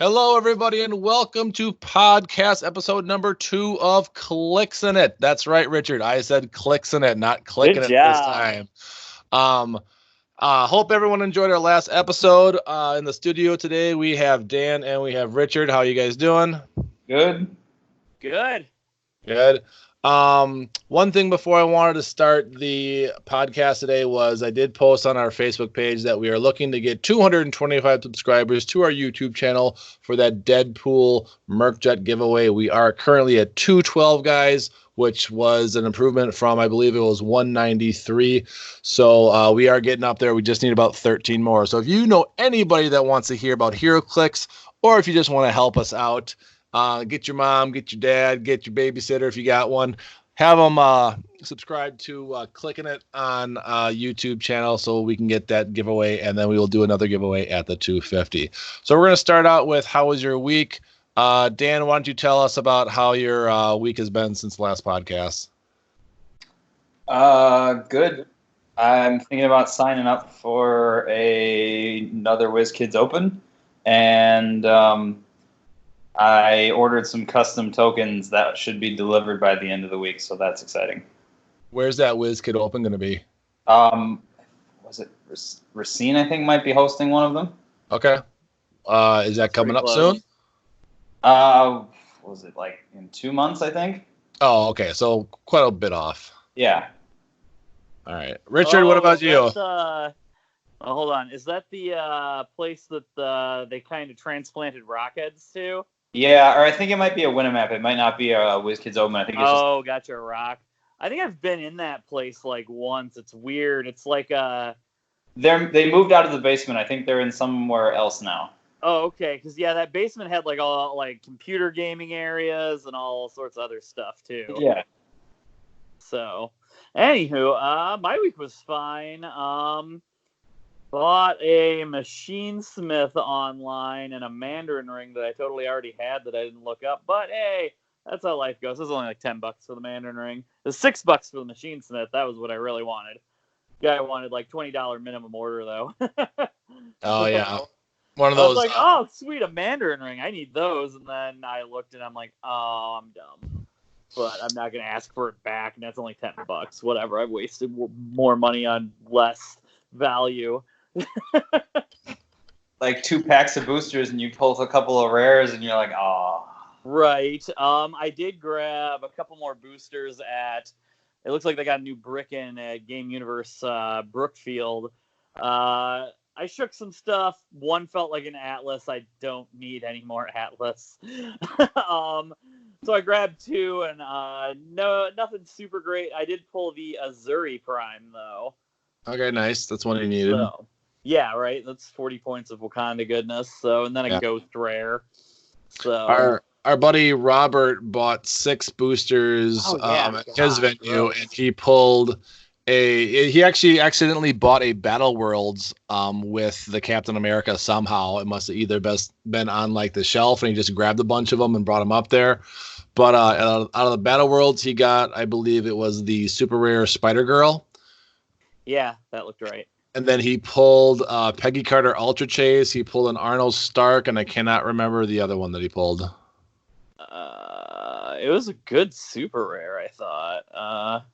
Hello, everybody, and welcome to podcast episode number 2 of Clixin It. That's right, Richard. I said Clixin It, not clicking Good it this job. time. Hope everyone enjoyed our last episode. In the studio today, we have Dan and we have Richard. How are you guys doing? Good. Good. Good. One thing before I wanted to start the podcast today was I did post on our Facebook page that we are looking to get 225 subscribers to our YouTube channel for that Deadpool Mercjet giveaway. We are currently at 212 guys, which was an improvement from, I believe it was 193. So we are getting up there. We just need about 13 more. So if you know anybody that wants to hear about Heroclix, or if you just want to help us out, get your mom, get your dad, get your babysitter if you got one. Have them subscribe to Clicking It on YouTube channel so we can get that giveaway, and then we will do another giveaway at the 250. So we're going to start out with how was your week? Dan, why don't you tell us about how your week has been since the last podcast? Good. I'm thinking about signing up for another Wizkids Open, and I ordered some custom tokens that should be delivered by the end of the week, so that's exciting. Where's that WizKid Open going to be? Was it Racine, I think, might be hosting one of them. Okay. Is that coming up soon? Was it like in 2 months, I think? Oh, okay. So quite a bit off. Yeah. All right. Richard, what about you? Hold on. Is that the place that they kind of transplanted rockheads to? Yeah, or I think it might be a Winamap. It might not be a WizKids Open. I think it's gotcha, rock. I think I've been in that place like once. It's weird. It's like they moved out of the basement. I think they're in somewhere else now. Oh, okay. Because that basement had like all like computer gaming areas and all sorts of other stuff too. Yeah. So, anywho, my week was fine. Bought a Machinesmith online and a Mandarin ring that I totally already had that I didn't look up. But hey, that's how life goes. It was only like $10 for the Mandarin ring. It was $6 for the Machinesmith. That was what I really wanted. Guy wanted like $20 minimum order though. Oh yeah, one of those. I was like, oh sweet, a Mandarin ring. I need those. And then I looked and I'm like, oh, I'm dumb. But I'm not gonna ask for it back, and that's only $10. Whatever. I've wasted more money on less value. Like 2 packs of boosters and you pull a couple of rares and you're like, oh. Right. I did grab a couple more boosters it looks like they got a new brick in at Game Universe Brookfield. I shook some stuff. One felt like an Atlas. I don't need any more Atlas. So I grabbed 2 and no, nothing super great. I did pull the Azuri Prime though. Okay, nice. That's one you needed. So, yeah, right. That's 40 points of Wakanda goodness. So, and then a Ghost Rare. So our buddy Robert bought 6 boosters at his venue, and he pulled he actually accidentally bought a Battle Worlds with the Captain America somehow. It must have either been on like the shelf, and he just grabbed a bunch of them and brought them up there. But out of the Battle Worlds, he got, I believe it was the super rare Spider Girl. Yeah, that looked right. And then he pulled Peggy Carter Ultra Chase. He pulled an Arnold Stark, and I cannot remember the other one that he pulled. It was a good super rare, I thought.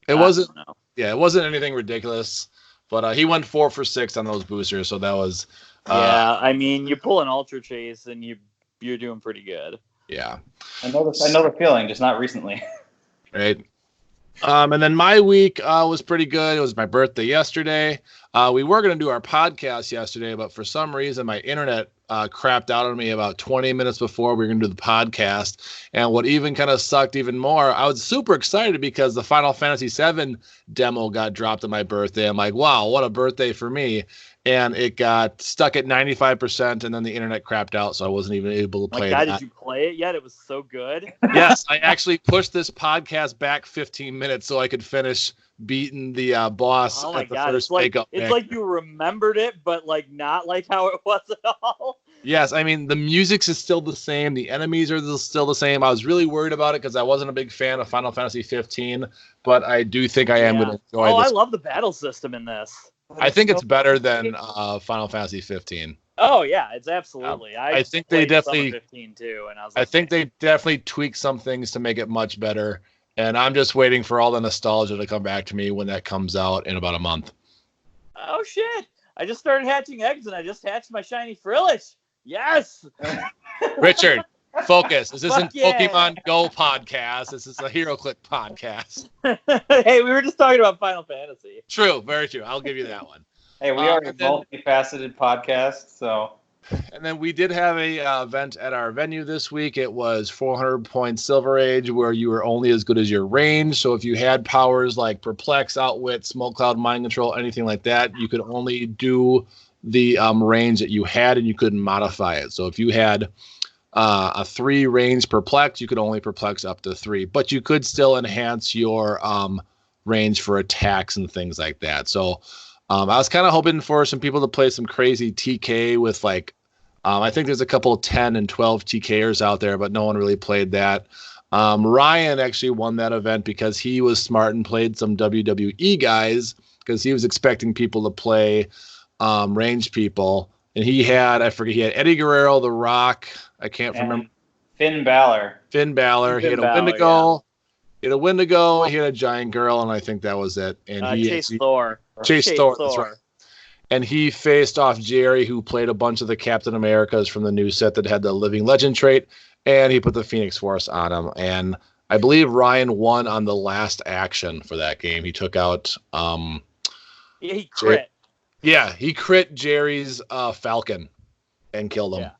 It wasn't. Yeah, it wasn't anything ridiculous, but he went 4 for 6 on those boosters, so that was. Yeah, I mean, you pull an Ultra Chase, and you're doing pretty good. Yeah. I know the feeling, just not recently. Right. And then my week was pretty good. It was my birthday yesterday. We were going to do our podcast yesterday, but for some reason my internet crapped out on me about 20 minutes before we were going to do the podcast. And what even kind of sucked even more, I was super excited because the Final Fantasy VII demo got dropped on my birthday. I'm like, wow, what a birthday for me. And it got stuck at 95%, and then the internet crapped out, so I wasn't even able to play it. Did you play it yet? It was so good. Yes, I actually pushed this podcast back 15 minutes so I could finish beating the boss at the first makeup. It's like you remembered it, but like not like how it was at all. Yes, I mean, the music's is still the same. The enemies are still the same. I was really worried about it because I wasn't a big fan of Final Fantasy 15, but I do think I am going to enjoy this. I love the battle system in this. I think it's better than Final Fantasy 15. Oh yeah, it's absolutely. I think they definitely 15 too, and I was I like, think they definitely tweak some things to make it much better. And I'm just waiting for all the nostalgia to come back to me when that comes out in about a month. oh shit! I just started hatching eggs, and I just hatched my shiny Frillish. Yes. Richard, focus. This isn't yeah. Pokemon Go podcast. This is a Heroclix podcast. Hey, we were just talking about Final Fantasy. True, very true. I'll give you that one. Hey, we are a multifaceted podcast, so. And then we did have a event at our venue this week. It was 400 point Silver Age, where you were only as good as your range. So if you had powers like Perplex, Outwit, Smoke Cloud, Mind Control, anything like that, you could only do the range that you had, and you couldn't modify it. So if you had a 3 range Perplex, you could only Perplex up to 3, but you could still enhance your range for attacks and things like that. So I was kind of hoping for some people to play some crazy TK with like, I think there's a couple 10 and 12 TKers out there, but no one really played that. Ryan actually won that event because he was smart and played some WWE guys, because he was expecting people to play ranged people. And he had Eddie Guerrero, The Rock. I can't remember. Finn Balor. He had a Wendigo. Yeah. He had a Wendigo. He had a Giant Girl, and I think that was it. And Chase Thor. Chase Thor. That's right. And he faced off Jerry, who played a bunch of the Captain Americas from the new set that had the Living Legend trait, and he put the Phoenix Force on him. And I believe Ryan won on the last action for that game. He took out. He crit. He crit Jerry's Falcon and killed him. Yeah.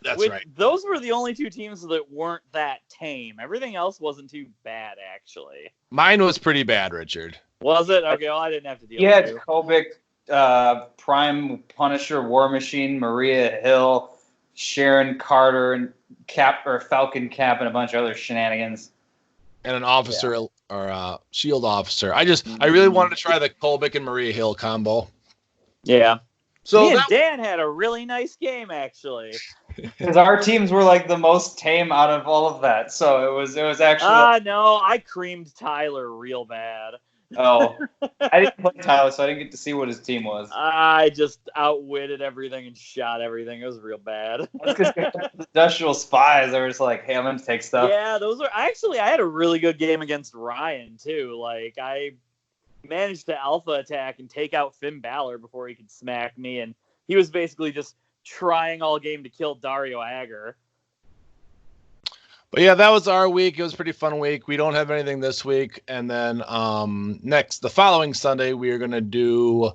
That's right. Those were the only 2 teams that weren't that tame. Everything else wasn't too bad, actually. Mine was pretty bad, Richard. Was it? Okay, well, I didn't have to deal with it. You had Kobik, Prime Punisher, War Machine, Maria Hill, Sharon Carter, and Falcon Cap, and a bunch of other shenanigans. And an officer or shield officer. I really wanted to try the Kobik and Maria Hill combo. Yeah. So me and Dan had a really nice game, actually. Because our teams were like the most tame out of all of that, so it was actually. No, I creamed Tyler real bad. Oh, I didn't play Tyler, so I didn't get to see what his team was. I just outwitted everything and shot everything. It was real bad. That's because the industrial spies are just like, hey, I'm gonna take stuff. Yeah, those are actually. I had a really good game against Ryan too. Like I managed to alpha attack and take out Finn Balor before he could smack me, and he was basically just trying all game to kill Dario Agger. But yeah, that was our week. It was a pretty fun week. We don't have anything this week. And then the following Sunday, we are going to do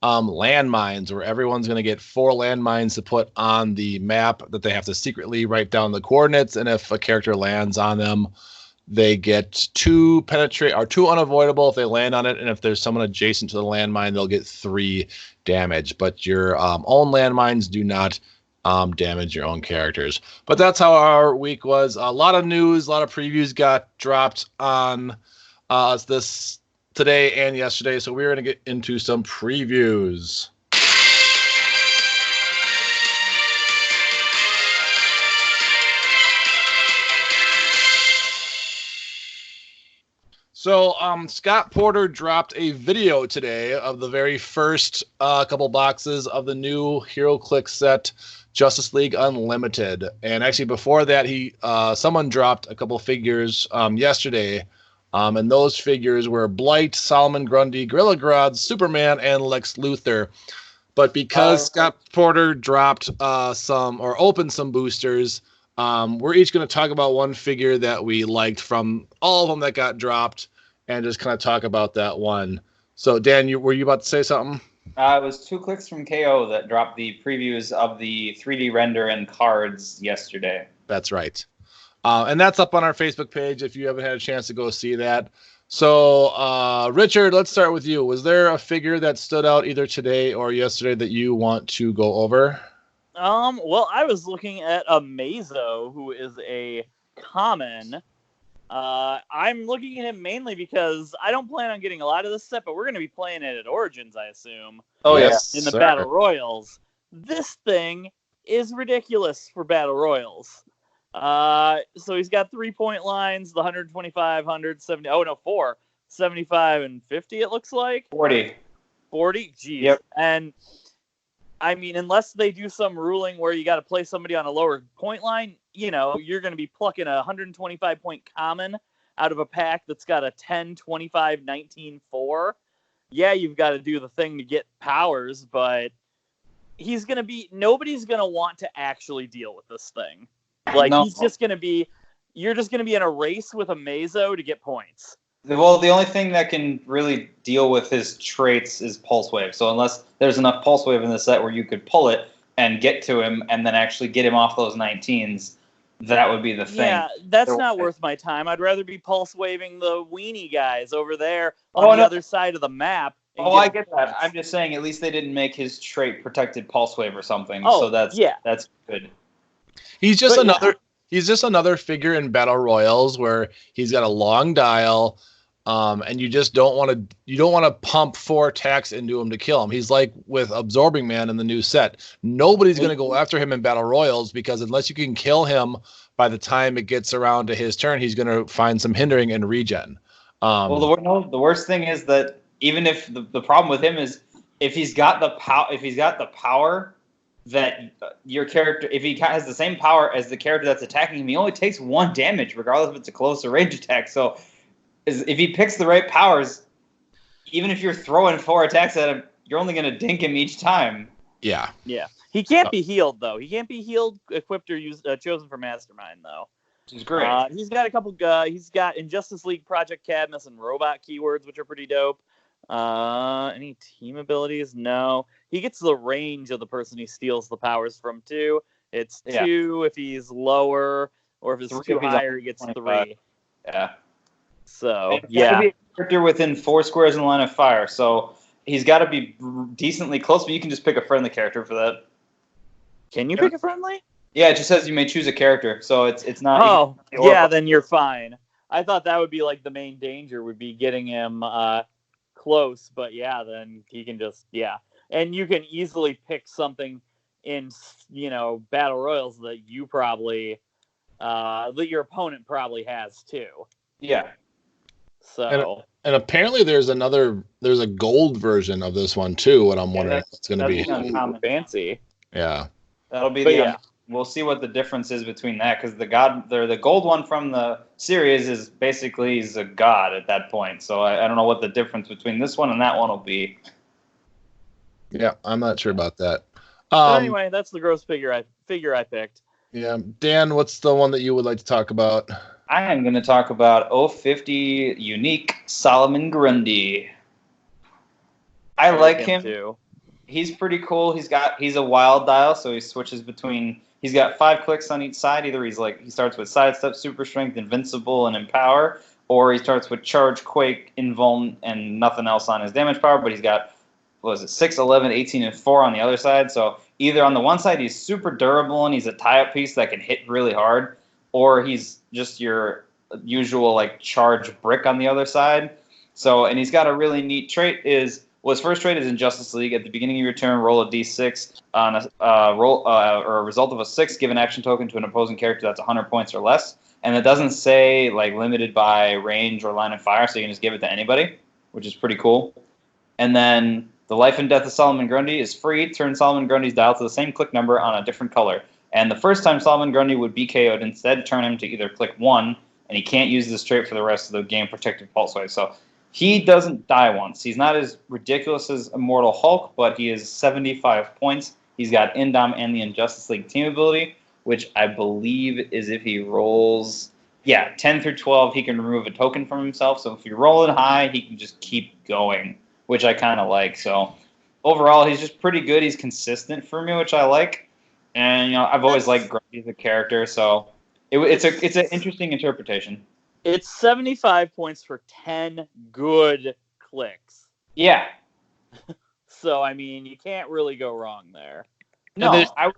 landmines, where everyone's going to get 4 landmines to put on the map that they have to secretly write down the coordinates. And if a character lands on them, they get 2 penetrate or 2 unavoidable if they land on it. And if there's someone adjacent to the landmine, they'll get 3 damage. But your own landmines do not damage your own characters. But that's how our week was. A lot of news, a lot of previews got dropped on this today and yesterday. So we're going to get into some previews. So Scott Porter dropped a video today of the very first couple boxes of the new Heroclix set, Justice League Unlimited. And actually before that, someone dropped a couple figures yesterday. And those figures were Blight, Solomon Grundy, Gorilla Grodd, Superman, and Lex Luthor. But because Scott Porter dropped opened some boosters, we're each going to talk about one figure that we liked from all of them that got dropped, and just kind of talk about that one. So, Dan, were you about to say something? It was 2 clicks from KO that dropped the previews of the 3D render and cards yesterday. That's right. And that's up on our Facebook page if you haven't had a chance to go see that. So, Richard, let's start with you. Was there a figure that stood out either today or yesterday that you want to go over? Well, I was looking at a Mazo, who is a common. I'm looking at him mainly because I don't plan on getting a lot of this set, but we're going to be playing it at Origins, I assume. Oh, yes. In the Battle Royals. This thing is ridiculous for Battle Royals. So he's got 3-point lines, the 125, 170, 4, 75, and 50, it looks like. 40. 40? Jeez. Yep. And I mean, unless they do some ruling where you got to play somebody on a lower point line, you're going to be plucking a 125-point common out of a pack that's got a 10, 25, 19, 4. Yeah, you've got to do the thing to get powers, but nobody's going to want to actually deal with this thing. Like, No. you're just going to be in a race with a Mazo to get points. Well, the only thing that can really deal with his traits is Pulse Wave. So unless there's enough Pulse Wave in the set where you could pull it and get to him and then actually get him off those 19s, that would be the thing. Yeah, that's not worth my time. I'd rather be Pulse Waving the weenie guys over there on the other side of the map. I get that. I'm just saying at least they didn't make his trait Protected Pulse Wave or something. Oh, so that's good. He's just another figure in battle royals where he's got a long dial. And you just don't want to pump 4 attacks into him to kill him. He's like with Absorbing Man in the new set. Nobody's going to go after him in battle royals because unless you can kill him by the time it gets around to his turn, he's going to find some hindering and regen. Well, the worst thing is that even if the problem with him is if he's got the power that your character, if he has the same power as the character that's attacking him, he only takes 1 damage regardless if it's a close or range attack. So if he picks the right powers, even if you're throwing 4 attacks at him, you're only going to dink him each time. Yeah. Yeah. He can't be healed, though. He can't be healed, equipped, or chosen for Mastermind, though. Which is great. He's got a couple. He's got Injustice League, Project Cadmus, and Robot keywords, which are pretty dope. Any team abilities? No. He gets the range of the person he steals the powers from, too. It's 2 if he's lower, or if it's 2 higher, he gets 3. Yeah. So, yeah. Be a character within 4 squares in the line of fire, so he's got to be decently close, but you can just pick a friendly character for that. Can you pick a friendly? Yeah, it just says you may choose a character, so it's not... Oh, yeah, then you're fine. I thought that would be like the main danger, would be getting him close, but yeah, then he can just... Yeah. And you can easily pick something in, Battle Royals that you probably... that your opponent probably has, too. Yeah. So and apparently there's a gold version of this one too. What I'm wondering if it's going to be fancy. Yeah, that'll be we'll see what the difference is between that because the gold one from the series is basically he's a god at that point. So I don't know what the difference between this one and that one will be. Yeah, I'm not sure about that. But anyway, that's the gross figure I picked. Yeah, Dan, what's the one that you would like to talk about? I am going to talk about 050 Unique Solomon Grundy. I like him. Too. He's pretty cool. He's a wild dial, so he switches between. He's got 5 clicks on each side. Either he starts with Sidestep, Super Strength, Invincible, and Empower, or he starts with Charge, Quake, Invuln, and nothing else on his damage power. But he's got 6, 11, 18, and 4 on the other side. So either on the one side he's super durable and he's a tie-up piece that can hit really hard, or he's just your usual charge brick on the other side. So, and he's got a really neat trait his first trait is in Justice League. At the beginning of your turn, roll a d6 on a result of a 6, give an action token to an opposing character that's 100 points or less. And it doesn't say limited by range or line of fire, so you can just give it to anybody, which is pretty cool. And then the Life and Death of Solomon Grundy is free. Turn Solomon Grundy's dial to the same click number on a different color. And the first time Solomon Grundy would be KO'd, instead turn him to either click 1, and he can't use this trait for the rest of the game, Protected Pulse Wave. So he doesn't die once. He's not as ridiculous as Immortal Hulk, but he is 75 points. He's got Indom and the Injustice League team ability, which I believe is if he rolls 10 through 12, he can remove a token from himself. So if you're rolling high, he can just keep going, which I kind of like. So overall, he's just pretty good. He's consistent for me, which I like. And I've always liked Grundy as a character, so it's an interesting interpretation. It's 75 points for 10 good clicks. Yeah. So I mean, you can't really go wrong there. No, I was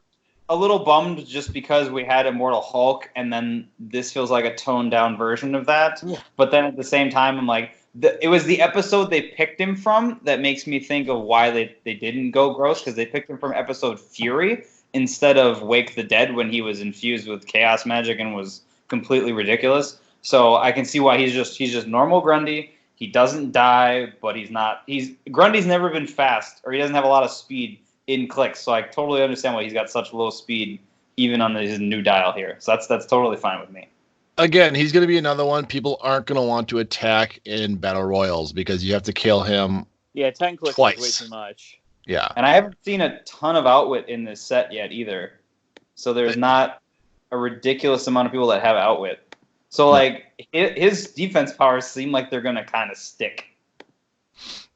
a little bummed just because we had Immortal Hulk, and then this feels like a toned down version of that. Yeah. But then at the same time, I'm like, it was the episode they picked him from that makes me think of why they didn't go gross, because they picked him from episode Fury instead of Wake the Dead when he was infused with chaos magic and was completely ridiculous. So I can see why he's just normal Grundy. He doesn't die, but Grundy's never been fast, or he doesn't have a lot of speed. in Clix, so I totally understand why he's got such low speed, even on his new dial here. So that's totally fine with me. Again, he's going to be another one people aren't going to want to attack in battle royals because you have to kill him. Yeah, 10 clicks twice. is way too much. Yeah. And I haven't seen a ton of outwit in this set yet either. So there's not a ridiculous amount of people that have outwit. So like his defense powers seem like they're going to kind of stick.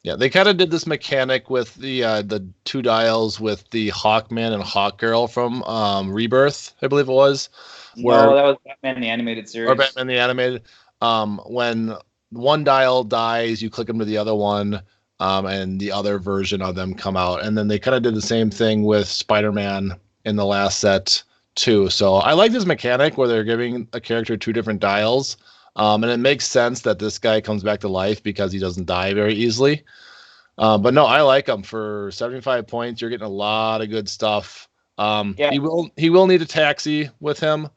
Yeah, they kind of did this mechanic with the 2 dials with the Hawkman and Hawkgirl from Rebirth, I believe it was. No, that was Batman the Animated Series. Or Batman the Animated. When one dial dies, you click them to the other one, and the other version of them come out. And then they kind of did the same thing with Spider-Man in the last set, too. So I like this mechanic where they're giving a character 2 different dials. And it makes sense that this guy comes back to life because he doesn't die very easily. But no, I like him. For 75 points, you're getting a lot of good stuff. He will need a taxi with him.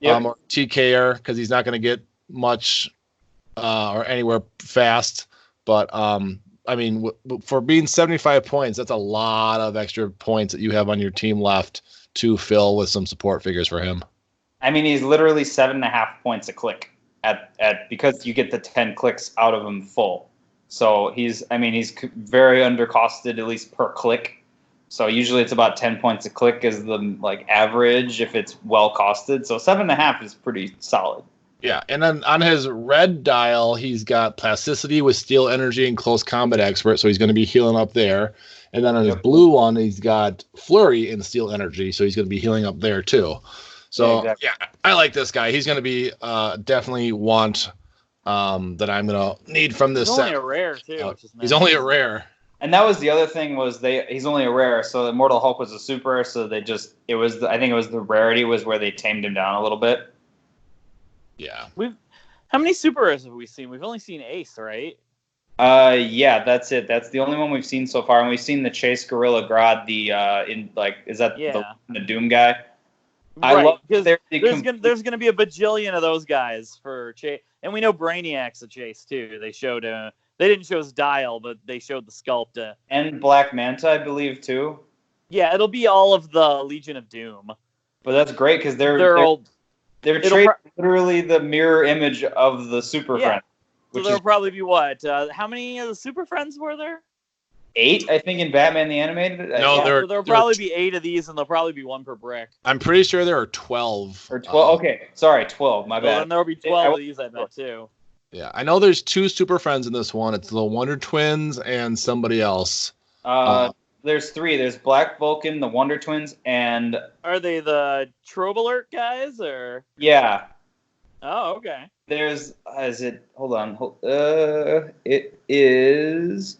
Or TKer, because he's not going to get much or anywhere fast. But I mean, for being 75 points, that's a lot of extra points that you have on your team left to fill with some support figures for him. I mean, he's literally 7.5 points a click at because you get the 10 clicks out of him full. So he's very undercosted, at least per click. So usually it's about 10 points a click is the like average if it's well costed. So 7.5 is pretty solid. Yeah, and then on his red dial, he's got Plasticity with Steel Energy and Close Combat Expert, so he's going to be healing up there. And then on his blue one, he's got Flurry and Steel Energy, so he's going to be healing up there too. So yeah, I like this guy. He's going to be definitely want that I'm going to need from this set. He's only a rare too. He's only a rare. And that was the other thing was he's only a rare, so Immortal Hulk was a super rare, so I think it was the rarity was where they tamed him down a little bit. Yeah. How many super rares have we seen? We've only seen Ace, right? Yeah, that's it. That's the only one we've seen so far, and we've seen the Chase Gorilla Grodd, the Doom guy? Right, because there's gonna be a bajillion of those guys for Chase, and we know Brainiac's a Chase too. They showed they didn't show his dial, but they showed the sculpt. And Black Manta, I believe, too. Yeah, it'll be all of the Legion of Doom. But that's great because they're literally the mirror image of the Super Friends. So there'll probably be what? How many of the Super Friends were there? 8, I think, in Batman the Animated. No, there'll probably be 8 of these, and there'll probably be 1 per brick. I'm pretty sure there are 12. Or 12. Okay, sorry, 12. My bad. Then there'll be 12 of these, I bet, too. Yeah, I know there's 2 Super Friends in this one. It's the Wonder Twins and somebody else. There's 3. There's Black Vulcan, the Wonder Twins, and... Are they the Trobe Alert guys, or...? Yeah. Oh, okay. There's... Hold on. It is...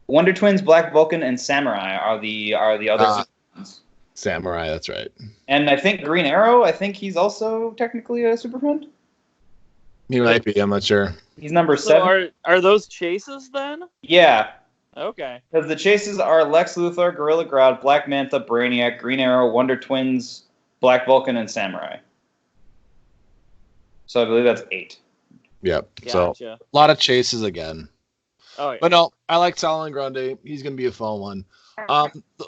Wonder Twins, Black Vulcan, and Samurai are the other Super Friends. Samurai, that's right. And I think Green Arrow, he's also technically a Super Friend. He might be, I'm not sure. He's number 7. Are those chases then? Yeah. Okay. Because the chases are Lex Luthor, Gorilla Grodd, Black Manta, Brainiac, Green Arrow, Wonder Twins, Black Vulcan, and Samurai. So I believe that's 8. Yep. Gotcha. So a lot of chases again. Oh, yeah. But no, I like Solomon Grundy. He's going to be a fun one.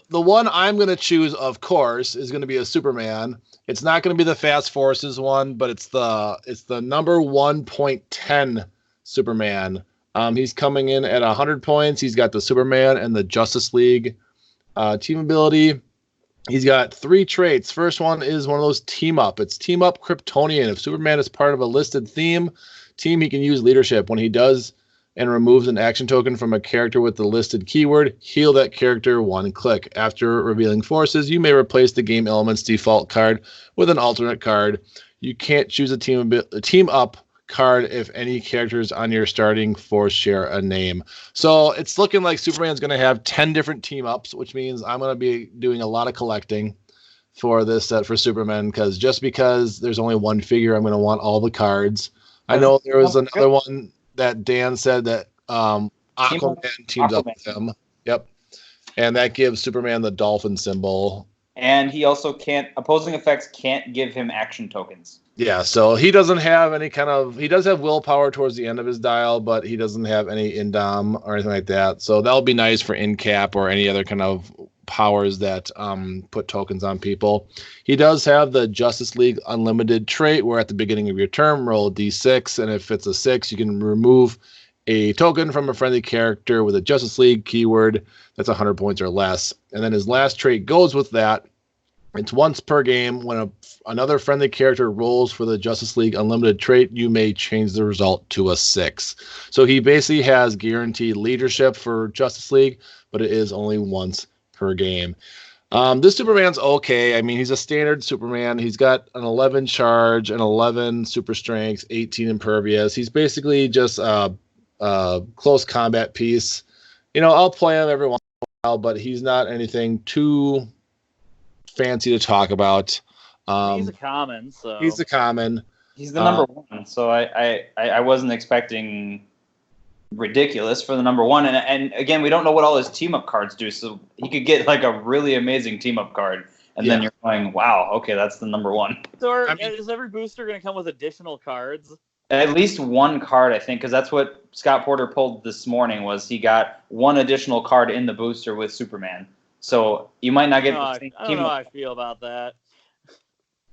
The one I'm going to choose, of course, is going to be a Superman. It's not going to be the Fast Forces one, but it's the number 1.10 Superman. He's coming in at 100 points. He's got the Superman and the Justice League team ability. He's got 3 traits. First one is one of those team up. It's team up Kryptonian. If Superman is part of a listed team, he can use leadership. When he does and removes an action token from a character with the listed keyword, heal that character 1 click. After revealing forces, you may replace the game element's default card with an alternate card. You can't choose a team up card if any characters on your starting force share a name. So it's looking like Superman's going to have 10 different team ups, which means I'm going to be doing a lot of collecting for this set for Superman, because there's only 1 figure, I'm going to want all the cards. I know there was another one that Dan said that Aquaman teams up with him. Yep. And that gives Superman the dolphin symbol. And he also opposing effects can't give him action tokens. Yeah, so he doesn't have any he does have willpower towards the end of his dial, but he doesn't have any indom or anything like that. So that'll be nice for in-cap or any other kind of powers that put tokens on people. He does have the Justice League Unlimited trait, where at the beginning of your turn, roll a d6, and if it's a 6, you can remove a token from a friendly character with a Justice League keyword that's 100 points or less. And then his last trait goes with that. It's once per game. When another friendly character rolls for the Justice League Unlimited trait, you may change the result to a 6. So he basically has guaranteed leadership for Justice League, but it is only once per game. This Superman's okay. I mean, he's a standard Superman. He's got an 11 charge, an 11 super strength, 18 impervious. He's basically just a close combat piece. I'll play him every once in a while, but he's not anything too fancy to talk about. He's a common, so he's the common. He's the number one, so I wasn't expecting ridiculous for the number one. And again, we don't know what all his team up cards do, so he could get like a really amazing team up card, and then you're going, wow, okay, that's the number one. So is every booster going to come with additional cards? At least one card, I think, because that's what Scott Porter pulled this morning. Was he got one additional card in the booster with Superman. So you might not get the same I don't know how I feel about that.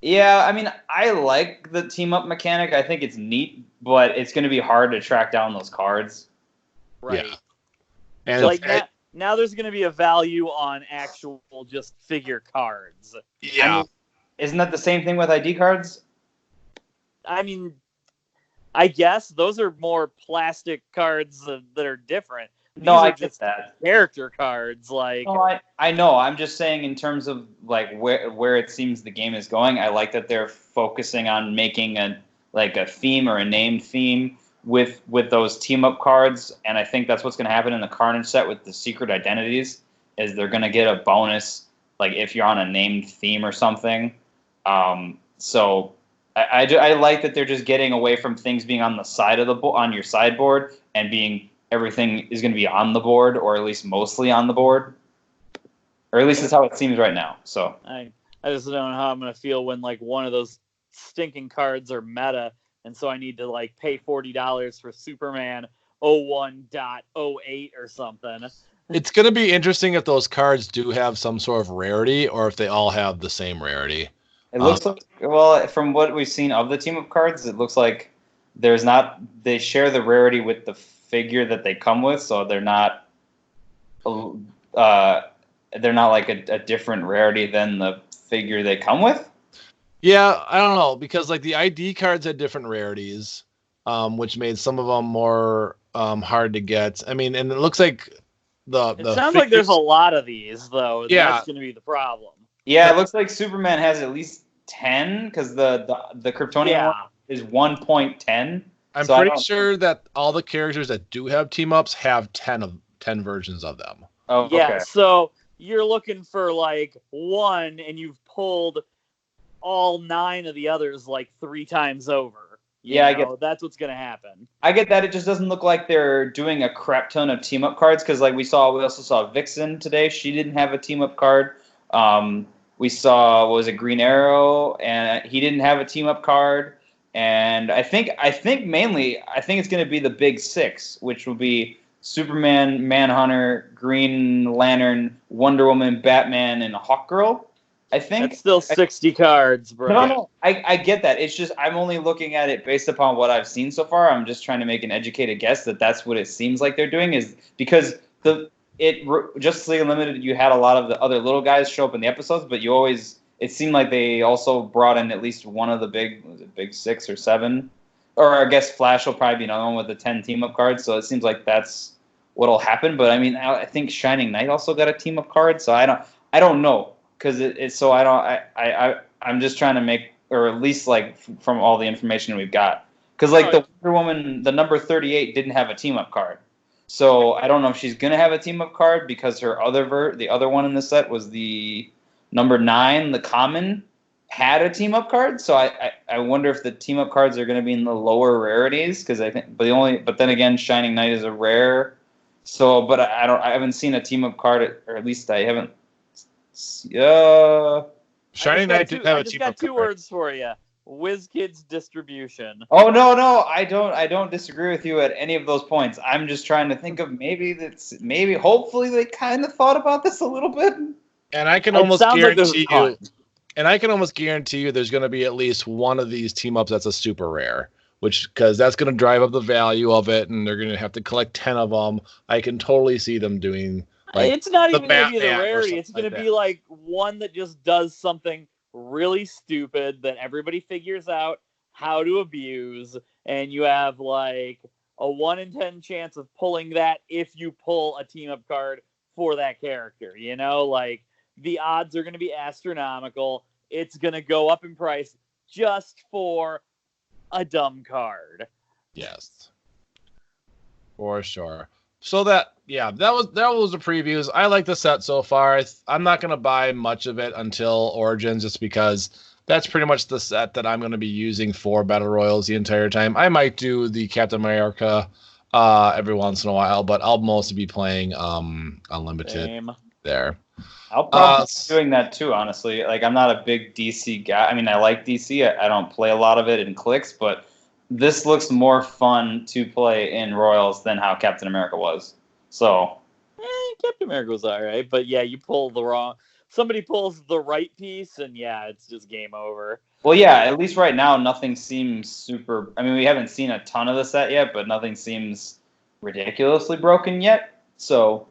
Yeah, I mean, I like the team-up mechanic. I think it's neat, but it's going to be hard to track down those cards. Right. Yeah. And like now there's going to be a value on actual just figure cards. Yeah. I mean, isn't that the same thing with ID cards? I mean, I guess those are more plastic cards that are different. No, I get that. Character cards, like. No, I know. I'm just saying in terms of like where it seems the game is going. I like that they're focusing on making a theme or a named theme with those team up cards, and I think that's what's going to happen in the Carnage set with the secret identities. Is they're going to get a bonus like if you're on a named theme or something. So I like that they're just getting away from things being on the side of on your sideboard and being. Everything is going to be on the board, or at least mostly on the board, or at least that's how it seems right now. So I just don't know how I'm going to feel when like one of those stinking cards are meta, and so I need to like pay $40 for Superman 01.08 or something. It's going to be interesting if those cards do have some sort of rarity, or if they all have the same rarity. It looks like, well, from what we've seen of the team of cards, it looks like there's not. They share the rarity with the figure that they come with, so they're not like a different rarity than the figure they come with. Yeah, I don't know, because like the ID cards had different rarities, which made some of them more hard to get. I mean, and it looks like it sounds like there's a lot of these though. Yeah, that's going to be the problem. Yeah, it looks like Superman has at least 10 because the Kryptonian one is 1.10. I'm pretty sure that all the characters that do have team-ups have 10 versions of them. Oh, okay. Yeah, so you're looking for like one, and you've pulled all 9 of the others like 3 times over. I get that's what's going to happen. I get that. It just doesn't look like they're doing a crap ton of team-up cards because like we also saw Vixen today. She didn't have a team-up card. We saw, Green Arrow, and he didn't have a team-up card. And I think mainly it's going to be the big 6, which will be Superman, Manhunter, Green Lantern, Wonder Woman, Batman, and Hawkgirl. I think that's still 60 cards, bro. No, I get that. It's just I'm only looking at it based upon what I've seen so far. I'm just trying to make an educated guess that's what it seems like they're doing, is because Justice League Unlimited, you had a lot of the other little guys show up in the episodes, but it seemed like they also brought in at least one of the big 6 or 7, or I guess Flash will probably be another one with the 10 team up cards. So it seems like that's what'll happen. But I mean, I think Shining Knight also got a team up card, so I don't know because I'm just trying to make, or at least like from all the information we've got, because like the Wonder Woman, the number 38 didn't have a team up card. So I don't know if she's gonna have a team up card because her the other one in the set was the number 9, the common, had a team up card. So I wonder if the team up cards are going to be in the lower rarities, because I think, but then again, Shining Knight is a rare. So, but I haven't seen a team up card, or at least I haven't. Shining Knight didn't have a team up card. I just got 2 words for you: Wizkids distribution. Oh no, I don't disagree with you at any of those points. I'm just trying to think of maybe hopefully they kind of thought about this a little bit. And I can It almost sounds like there's a guarantee ton. you, and I can almost guarantee you there's going to be at least one of these team ups that's a super rare, which because that's going to drive up the value of it, and they're going to have to collect 10 of them. I can totally see them doing like It's not the even going to be the Batman or rarity. something It's going like to that. be like one that just does something really stupid that everybody figures out how to abuse, and you have like a 1 in 10 chance of pulling that if you pull a team up card for that character. You know, like the odds are going to be astronomical. It's going to go up in price just for a dumb card. Yes, for sure. So that was the previews. I like the set so far. I'm not gonna buy much of it until Origins, just because that's pretty much the set that I'm gonna be using for Battle Royals the entire time. I might do the Captain America every once in a while, but I'll mostly be playing Unlimited Same. there. I'll probably be doing that too, honestly. Like, I'm not a big DC guy. I mean, I like DC. I don't play a lot of it in Clix, but this looks more fun to play in Royals than how Captain America was. So, Captain America was all right, but yeah, you pull the wrong. Somebody pulls the right piece, and yeah, it's just game over. well, yeah, at least right now, nothing seems super. I mean, we haven't seen a ton of the set yet, but nothing seems ridiculously broken yet. So,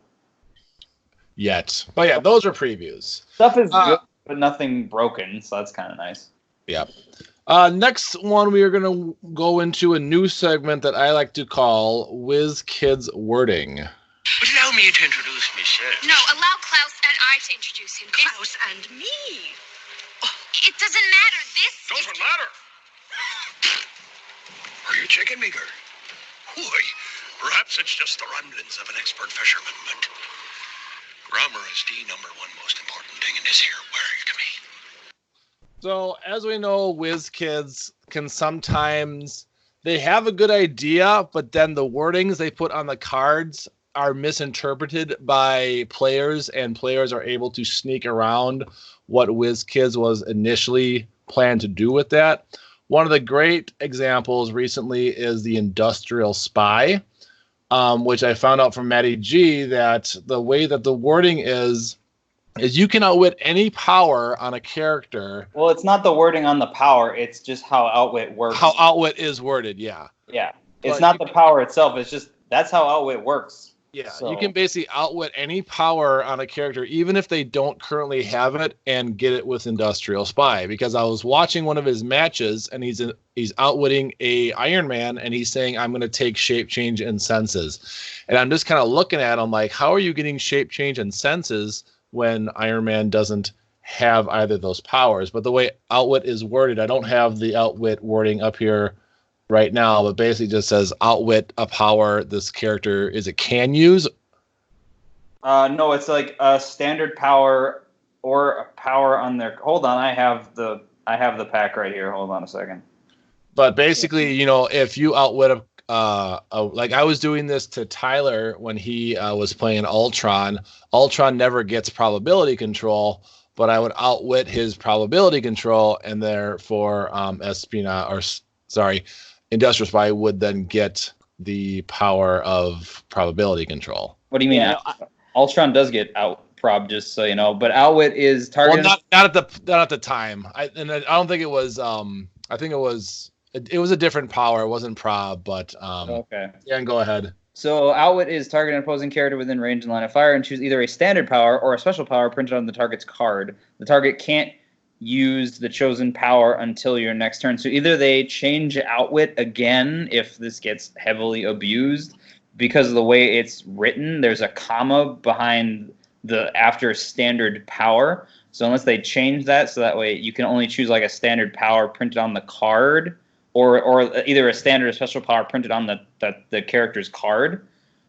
But yeah, those are previews. stuff is good, but nothing broken, so that's kind of nice. Yep. Next one, we are going to go into a new segment that I like to call Wizkids Wording. But allow me to introduce myself. No, allow Klaus and I to introduce him. Klaus and me. It doesn't matter. This Doesn't matter. Are you checking me, girl? Why, perhaps it's just the ramblings of an expert fisherman, but grammar is the number one most important thing in this here world to me. So, as we know, Wizkids can sometimes, they have a good idea, but then the wordings they put on the cards are misinterpreted by players, and players are able to sneak around what Wizkids was initially planned to do with that. One of the great examples recently is the Industrial Spy, which I found out from Matty G that the way that the wording is you can outwit any power on a character. Well, it's not the wording on the power; it's just how outwit works. How outwit is worded, yeah. Yeah, it's But not the power itself. It's just that's how outwit works. Yeah, So- you can basically outwit any power on a character, even if they don't currently have it, and get it with Industrial Spy. Because I was watching one of his matches, and he's outwitting a Iron Man, and he's saying, "I'm going to take shape change and senses," and I'm just kind of looking at him like, how are you getting shape change and senses when Iron Man doesn't have either of those powers? But the way outwit is worded, I don't have the outwit wording up here right now, but basically just says outwit a power this character can use. No, it's like a standard power or a power on their. Hold on, I have the pack right here. Hold on a second. But basically, if you outwit like I was doing this to Tyler when he was playing Ultron. Ultron never gets probability control, but I would outwit his probability control, and therefore Industrial Spy would then get the power of probability control. What do you mean? Yeah, Ultron does get out prob, just so you know. But outwit is targeted. Well, not at the time. I don't think it was. I think it was a different power. It wasn't prob, but Okay. Yeah, and go ahead. So outwit is target an opposing character within range and line of fire, and choose either a standard power or a special power printed on the target's card. The target can't use the chosen power until your next turn. So either they change outwit again if this gets heavily abused, because of the way it's written, there's a comma behind the after standard power. So unless they change that, so that way you can only choose like a standard power printed on the card, or either a standard or special power printed on the character's card.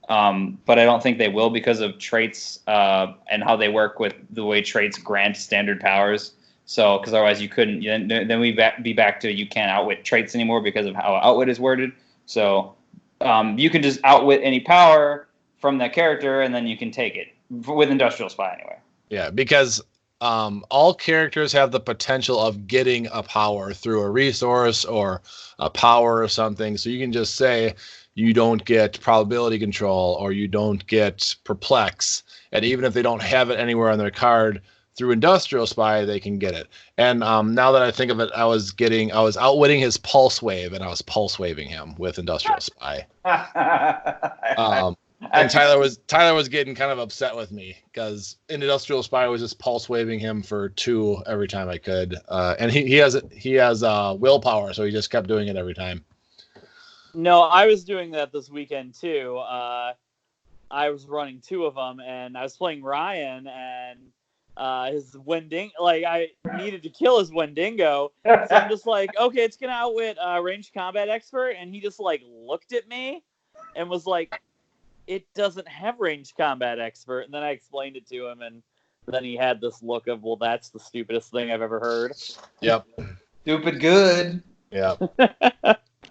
But I don't think they will because of traits and how they work with the way traits grant standard powers. So, because otherwise you couldn't, then we'd be back to you can't outwit traits anymore because of how outwit is worded. So you can just outwit any power from that character, and then you can take it with Industrial Spy anyway. Yeah, because all characters have the potential of getting a power through a resource or a power or something. So you can just say you don't get probability control or you don't get perplex. And even if they don't have it anywhere on their card, through Industrial Spy, they can get it. And now that I think of it, I was outwitting his pulse wave, and I was pulse waving him with Industrial Spy. And Tyler was getting kind of upset with me because Industrial Spy was just pulse waving him for 2 every time I could. And he has willpower, so he just kept doing it every time. No, I was doing that this weekend too. I was running 2 of them, and I was playing Ryan, and his Wendigo, like I needed to kill his Wendigo, so I'm just like, okay, it's gonna outwit ranged combat expert, and he just like looked at me and was like, it doesn't have ranged combat expert, and then I explained it to him, and then he had this look of, well, that's the stupidest thing I've ever heard. Yep. Stupid good. Yeah.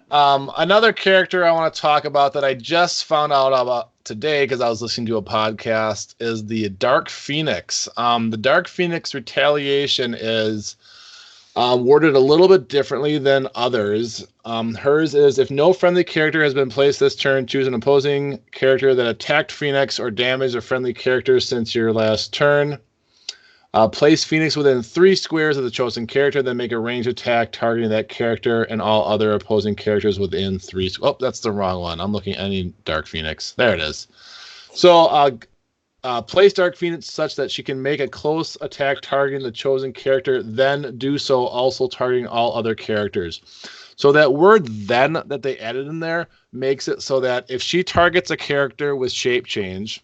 Another character I want to talk about that I just found out about today because I was listening to a podcast is the Dark Phoenix. The Dark Phoenix retaliation is worded a little bit differently than others. Hers is, if no friendly character has been placed this turn, choose an opposing character that attacked Phoenix or damaged a friendly character since your last turn. Place Phoenix within 3 squares of the chosen character, then make a ranged attack targeting that character and all other opposing characters within 3 squares. Oh, that's the wrong one. I'm looking at any Dark Phoenix. There it is. So place Dark Phoenix such that she can make a close attack targeting the chosen character, then do so also targeting all other characters. So that word then that they added in there makes it so that if she targets a character with shape change,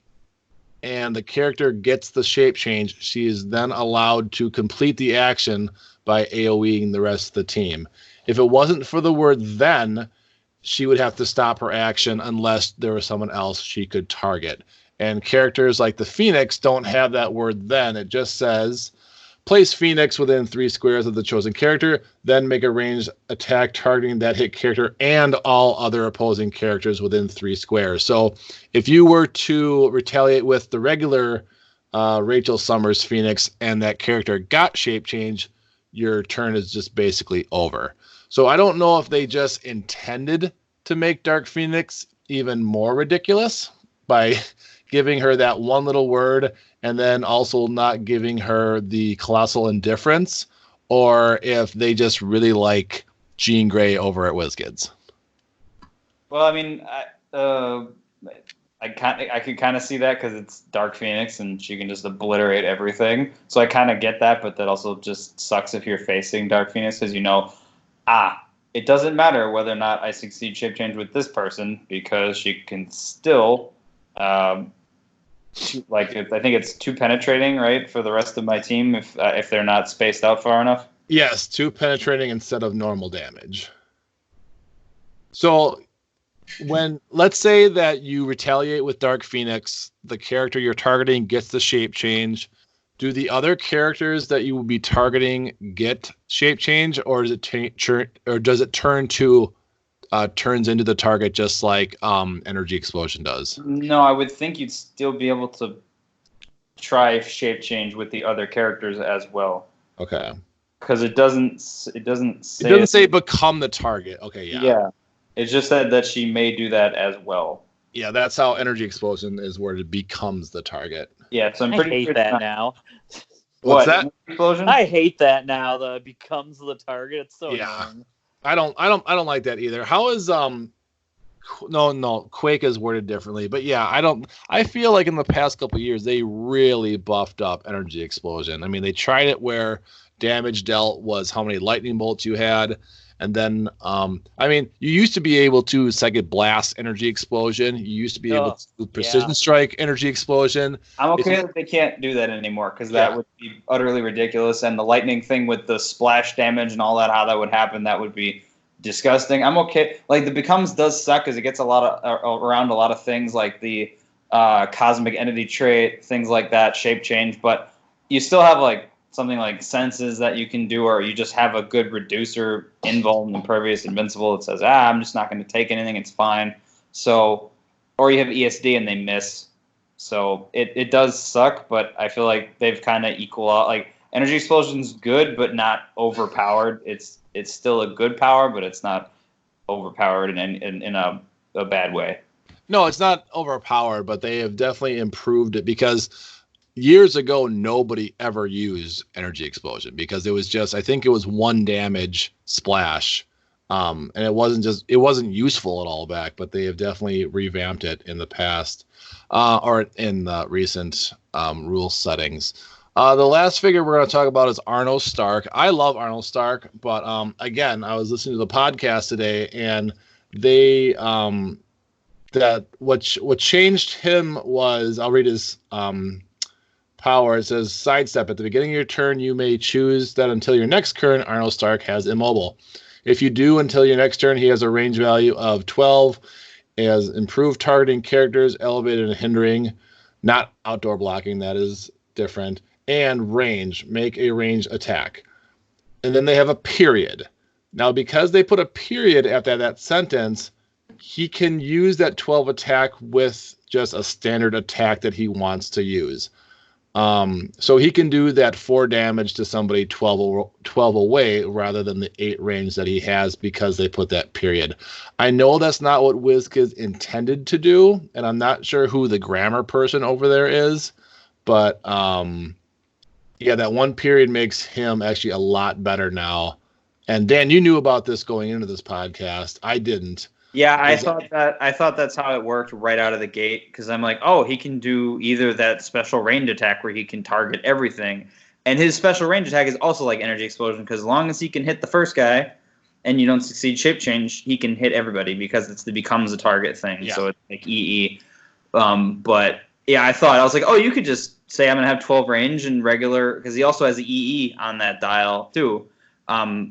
and the character gets the shape change, she is then allowed to complete the action by AoEing the rest of the team. If it wasn't for the word then, she would have to stop her action unless there was someone else she could target. And characters like the Phoenix don't have that word then. It just says, place Phoenix within 3 squares of the chosen character, then make a ranged attack targeting that hit character and all other opposing characters within 3 squares. So if you were to retaliate with the regular Rachel Summers Phoenix and that character got shape change, your turn is just basically over. So I don't know if they just intended to make Dark Phoenix even more ridiculous by giving her that one little word and then also not giving her the Colossal Indifference, or if they just really like Jean Grey over at Wizkids. Well, I mean, I could kind of see that because it's Dark Phoenix and she can just obliterate everything. So I kind of get that, but that also just sucks if you're facing Dark Phoenix because it doesn't matter whether or not I succeed shape change with this person because she can still, I think it's 2 penetrating, right, for the rest of my team if they're not spaced out far enough. Yes, 2 penetrating instead of normal damage. So let's say that you retaliate with Dark Phoenix, the character you're targeting gets the shape change. Do the other characters that you will be targeting get shape change, or does it turns into the target just like Energy Explosion does? No, I would think you'd still be able to try shape change with the other characters as well. Okay. Because it doesn't say become the target. Okay, yeah. Yeah. It just said that she may do that as well. Yeah, that's how Energy Explosion is where it becomes the target. Yeah, so I hate that now. What's that? Explosion? I hate that now. The becomes the target. It's so annoying. I don't like that either. How is Quake is worded differently, but yeah, I feel like in the past couple of years they really buffed up Energy Explosion. I mean, they tried it where damage dealt was how many lightning bolts you had, and then you used to be able to Psychic Blast Energy Explosion. You used to be able to Precision Strike Energy Explosion. I'm okay that they can't do that anymore because that would be utterly ridiculous. And the lightning thing with the splash damage and all that, how that would happen, that would be disgusting. I'm okay. Like the becomes does suck because it gets around a lot of things like the cosmic entity trait, things like that, shape change. But you still have like something like senses that you can do, or you just have a good reducer, invuln, impervious, invincible. It says, I'm just not going to take anything. It's fine. So, or you have ESD and they miss. So it does suck, but I feel like they've kind of equal out. Like Energy Explosion's good, but not overpowered. It's still a good power, but it's not overpowered in a bad way. No, it's not overpowered, but they have definitely improved it because years ago, nobody ever used energy explosion because it was just, I think it was 1 damage splash. And it wasn't useful at all back, but they have definitely revamped it in the past, or in the recent rule settings. The last figure we're going to talk about is Arno Stark. I love Arno Stark, but again, I was listening to the podcast today, and they that what changed him was, I'll read his power. It says, sidestep. At the beginning of your turn, you may choose that until your next turn, Arno Stark has immobile. If you do until your next turn, he has a range value of 12. He has improved targeting characters, elevated and hindering, not outdoor blocking. That is different. And range. Make a range attack. And then they have a period. Now, because they put a period after that sentence, he can use that 12 attack with just a standard attack that he wants to use. So he can do that 4 damage to somebody 12 away rather than the 8 range that he has because they put that period. I know that's not what Wizkids intended to do, and I'm not sure who the grammar person over there is, but yeah, that 1 period makes him actually a lot better now. And Dan, you knew about this going into this podcast. I didn't. Yeah, I thought that's how it worked right out of the gate, because I'm like, oh, he can do either that special range attack where he can target everything, and his special range attack is also like energy explosion, because as long as he can hit the first guy and you don't succeed shape change, he can hit everybody because it becomes a target thing. Yeah. So it's like EE. But yeah, I was like, oh, you could just say I'm gonna have 12 range and regular, because he also has the EE on that dial too.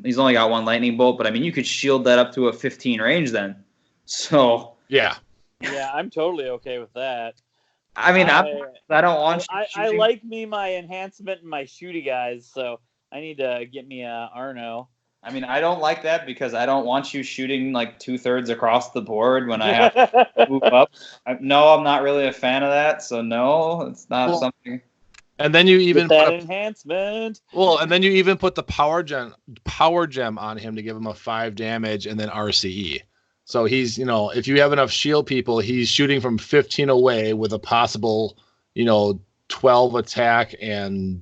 He's only got 1 lightning bolt, but I mean, you could shield that up to a 15 range then. So yeah, I'm totally okay with that. I mean, I don't want. I like my enhancement and my shooty guys, so I need to get me a Arno. I mean, I don't like that because I don't want you shooting like 2/3 across the board when I have to move up. No, I'm not really a fan of that. So no, it's not something. And then you even put that enhancement. Well, and then you even put the power gem on him to give him a 5 damage and then RCE. So he's, if you have enough shield people, he's shooting from 15 away with a possible, 12 attack and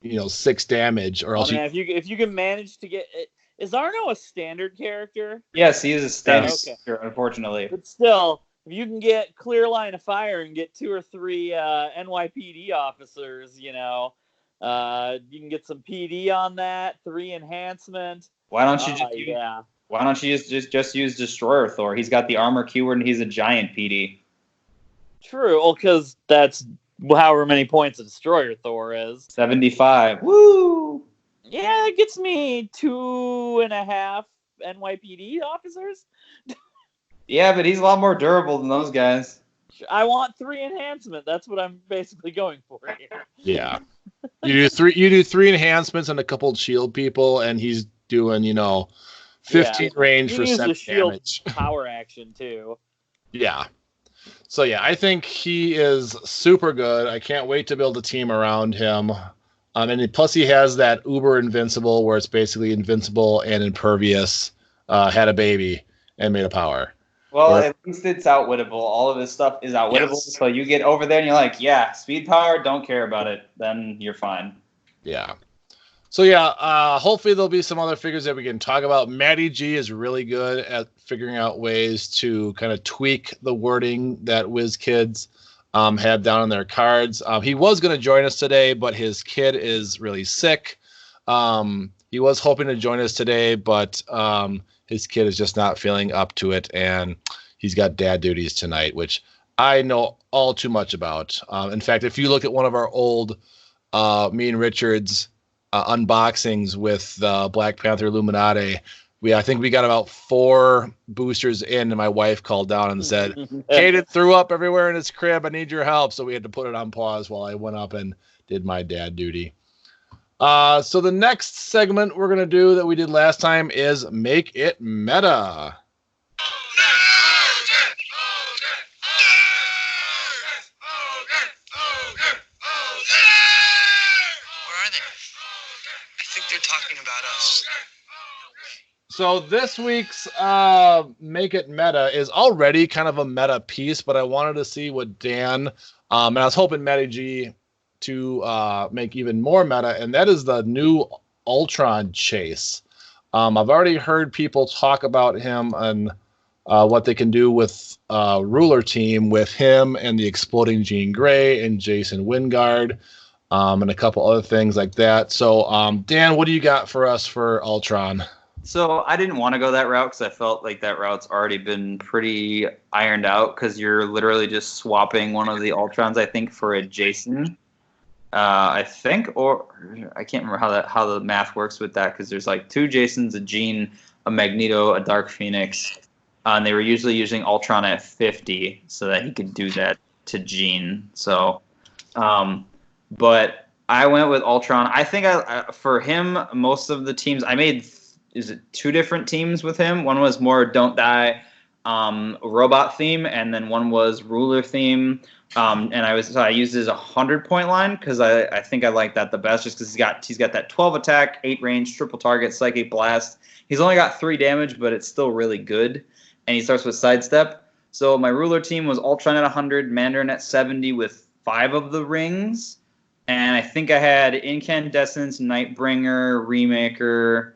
6 damage, or else. If you can manage to get it, is Arno a standard character? Yes, he is a standard character, unfortunately. But still, if you can get clear line of fire and get 2 or 3 NYPD officers, you can get some PD on that, 3 enhancement. Why don't you Why don't you just use Destroyer Thor? He's got the armor keyword and he's a giant PD. True. Well, because that's however many points a Destroyer Thor is. 75. Woo! Yeah, it gets me 2.5 NYPD officers. Yeah, but he's a lot more durable than those guys. I want 3 enhancement. That's what I'm basically going for here. Yeah. You do 3 enhancements and a couple of shield people, and he's doing, 15 range for 7 damage. Power action too. Yeah. So yeah, I think he is super good. I can't wait to build a team around him. And plus he has that uber invincible where it's basically invincible and impervious. Had a baby and made a power. Well, at least it's outwittable. All of this stuff is outwittable. Yes. So you get over there and you're like, yeah, speed power, don't care about it. Then you're fine. Yeah. So yeah, hopefully there'll be some other figures that we can talk about. Matty G is really good at figuring out ways to kind of tweak the wording that Wizkids have down on their cards. He was going to join us today, but his kid is really sick. He was hoping to join us today, but his kid is just not feeling up to it, and he's got dad duties tonight, which I know all too much about. In fact, if you look at one of our old me and Richard's unboxings with Black Panther Illuminati, I think we got about 4 boosters in, and my wife called down and said, Caden threw up everywhere in his crib. I need your help. So we had to put it on pause while I went up and did my dad duty. So the next segment we're going to do that we did last time is Make It Meta. Talking about us. So this week's Make It Meta is already kind of a meta piece, but I wanted to see what Dan And I was hoping Matty G to make even more meta, and that is the new Ultron Chase. I've already heard people talk about him and what they can do with Ruler Team with him and the Exploding Jean Grey and Jason Wingard, and a couple other things like that. So, Dan, what do you got for us for Ultron? So I didn't want to go that route because I felt like that route's already been pretty ironed out because you're literally just swapping one of the Ultrons, I think, for a Jason. I think, or I can't remember how the math works with that because there's like 2 Jasons, a Jean, a Magneto, a Dark Phoenix, and they were usually using Ultron at 50 so that he could do that to Jean. So, but I went with Ultron. I think for him, most of the teams I made. Is it 2 different teams with him? One was more Don't Die robot theme, and then one was ruler theme. And I used it as a 100-point line because I think I like that the best, just because he's got that 12 attack, 8 range, triple target, psychic blast. He's only got 3 damage, but it's still really good. And he starts with sidestep. So my ruler team was Ultron at 100, Mandarin at 70 with 5 of the rings, and I think I had Incandescence, Nightbringer, Remaker.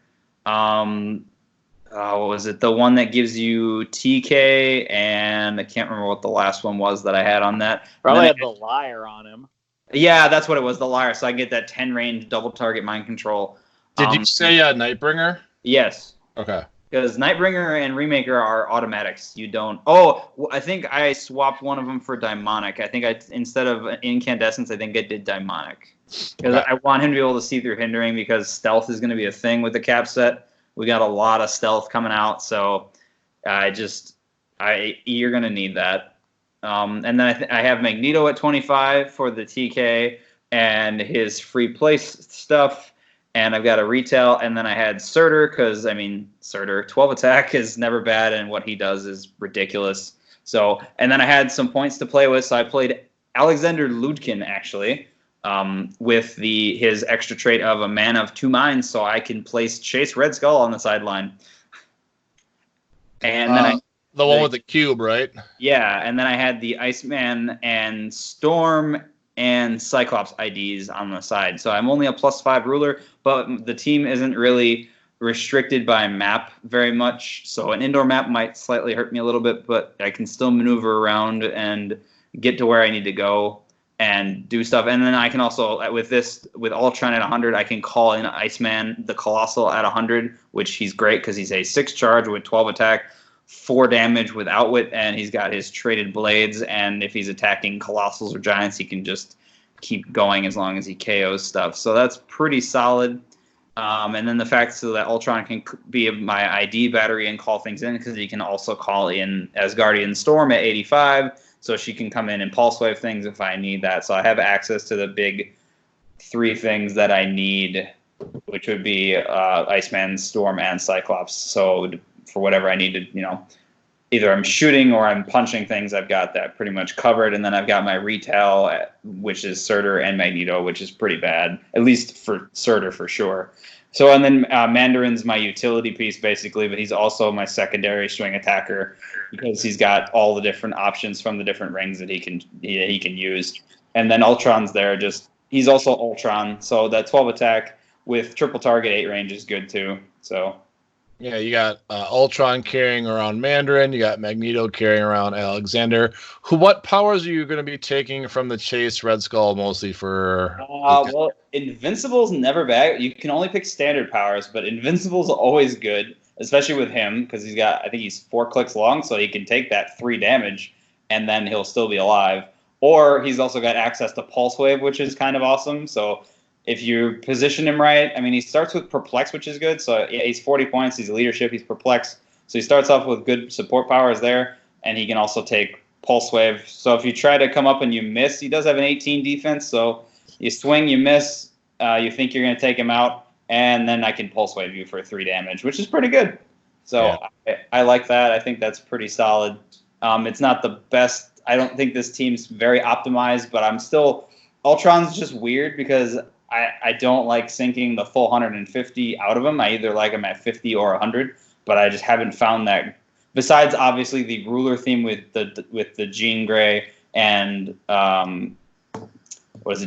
What was it? The one that gives you TK, and I can't remember what the last one was that I had on that. Probably had the Liar on him. Yeah, that's what it was, the Liar. So I get that 10 range double target mind control. Did you say Nightbringer? Yes. Okay. Because Nightbringer and Remaker are automatics. You don't. Oh, I think I swapped one of them for Daimonic. I think instead of Incandescence, I think I did Daimonic. Because I want him to be able to see through hindering because stealth is going to be a thing with the cap set. We got a lot of stealth coming out, so you're going to need that. And then I have Magneto at 25 for the TK and his free place stuff. And I've got a retail, and then I had Surtur because, Surtur, 12 attack is never bad, and what he does is ridiculous. So, and then I had some points to play with, so I played Alexander Ludkin, actually, with his extra trait of a man of 2 minds, so I can place Chase Red Skull on the sideline. And then the one with the cube, right? Yeah, and then I had the Iceman and Storm and Cyclops IDs on the side. So I'm only a +5 ruler, but the team isn't really restricted by map very much. So an indoor map might slightly hurt me a little bit, but I can still maneuver around and get to where I need to go and do stuff. And then I can also, with Ultron at 100, I can call in Iceman, the Colossal, at 100, which he's great because he's a 6 charge with 12 attack, 4 damage with Outwit, and he's got his traded blades, and if he's attacking Colossals or Giants, he can just keep going as long as he KOs stuff. So that's pretty solid. And then the fact that Ultron can be my ID battery and call things in, because he can also call in Asgardian Storm at 85, so she can come in and pulse wave things if I need that. So I have access to the big 3 things that I need, which would be Iceman, Storm, and Cyclops. So for whatever I need to, either I'm shooting or I'm punching things, I've got that pretty much covered. And then I've got my retail, which is Surtur and Magneto, which is pretty bad, at least for Surtur for sure. So, and then Mandarin's my utility piece basically, but he's also my secondary swing attacker because he's got all the different options from the different rings that he can use. And then Ultron's there, he's also Ultron. So that 12 attack with triple target 8 range is good too. So. Yeah, you got Ultron carrying around Mandarin. You got Magneto carrying around Alexander. What powers are you going to be taking from the Chase Red Skull mostly for? Well, Invincible's never bad. You can only pick standard powers, but Invincible's always good, especially with him because I think he's 4 clicks long, so he can take that 3 damage, and then he'll still be alive. Or he's also got access to Pulse Wave, which is kind of awesome. So if you position him right, he starts with Perplex, which is good. So he's 40 points. He's leadership. He's Perplex. So he starts off with good support powers there, and he can also take Pulse Wave. So if you try to come up and you miss, he does have an 18 defense. So you swing, you miss, you think you're going to take him out, and then I can Pulse Wave you for 3 damage, which is pretty good. So yeah. I like that. I think that's pretty solid. It's not the best. I don't think this team's very optimized, but Ultron's just weird because I don't like sinking the full 150 out of him. I either like him at 50 or 100, but I just haven't found that. Besides, obviously, the ruler theme with the Jean Grey and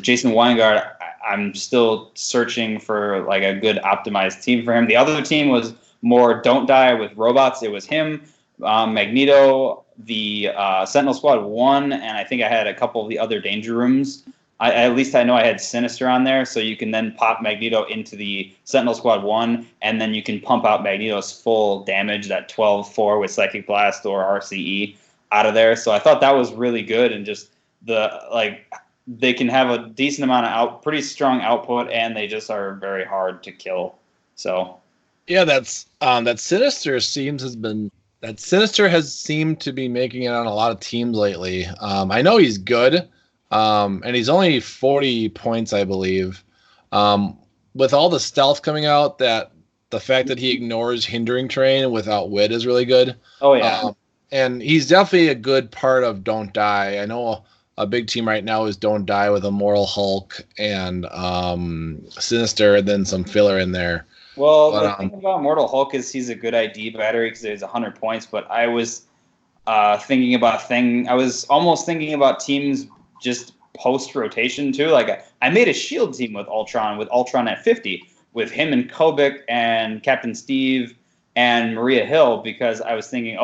Jason Weingart. I'm still searching for like a good optimized team for him. The other team was more Don't Die with robots. It was him, Magneto, the Sentinel Squad 1, and I think I had a couple of the other Danger Rooms. At least I know I had Sinister on there, so you can then pop Magneto into the Sentinel Squad 1, and then you can pump out Magneto's full damage, that 12-4 with Psychic Blast or RCE out of there. So I thought that was really good, and just they can have a decent amount of pretty strong output, and they just are very hard to kill. So yeah, that Sinister has seemed to be making it on a lot of teams lately. I know he's good, and he's only 40 points, I believe. With all the stealth coming out, that the fact that he ignores hindering terrain without wit is really good. Oh yeah, and he's definitely a good part of Don't Die. I know a big team right now is Don't Die with Immortal Hulk and Sinister, and then some filler in there. Well, the thing about Immortal Hulk is he's a good ID battery because there's 100 points. But I was I was almost thinking about teams just post rotation too. Like I made a Shield team with Ultron at 50, with him and Kobik and Captain Steve and Maria Hill, because I was thinking,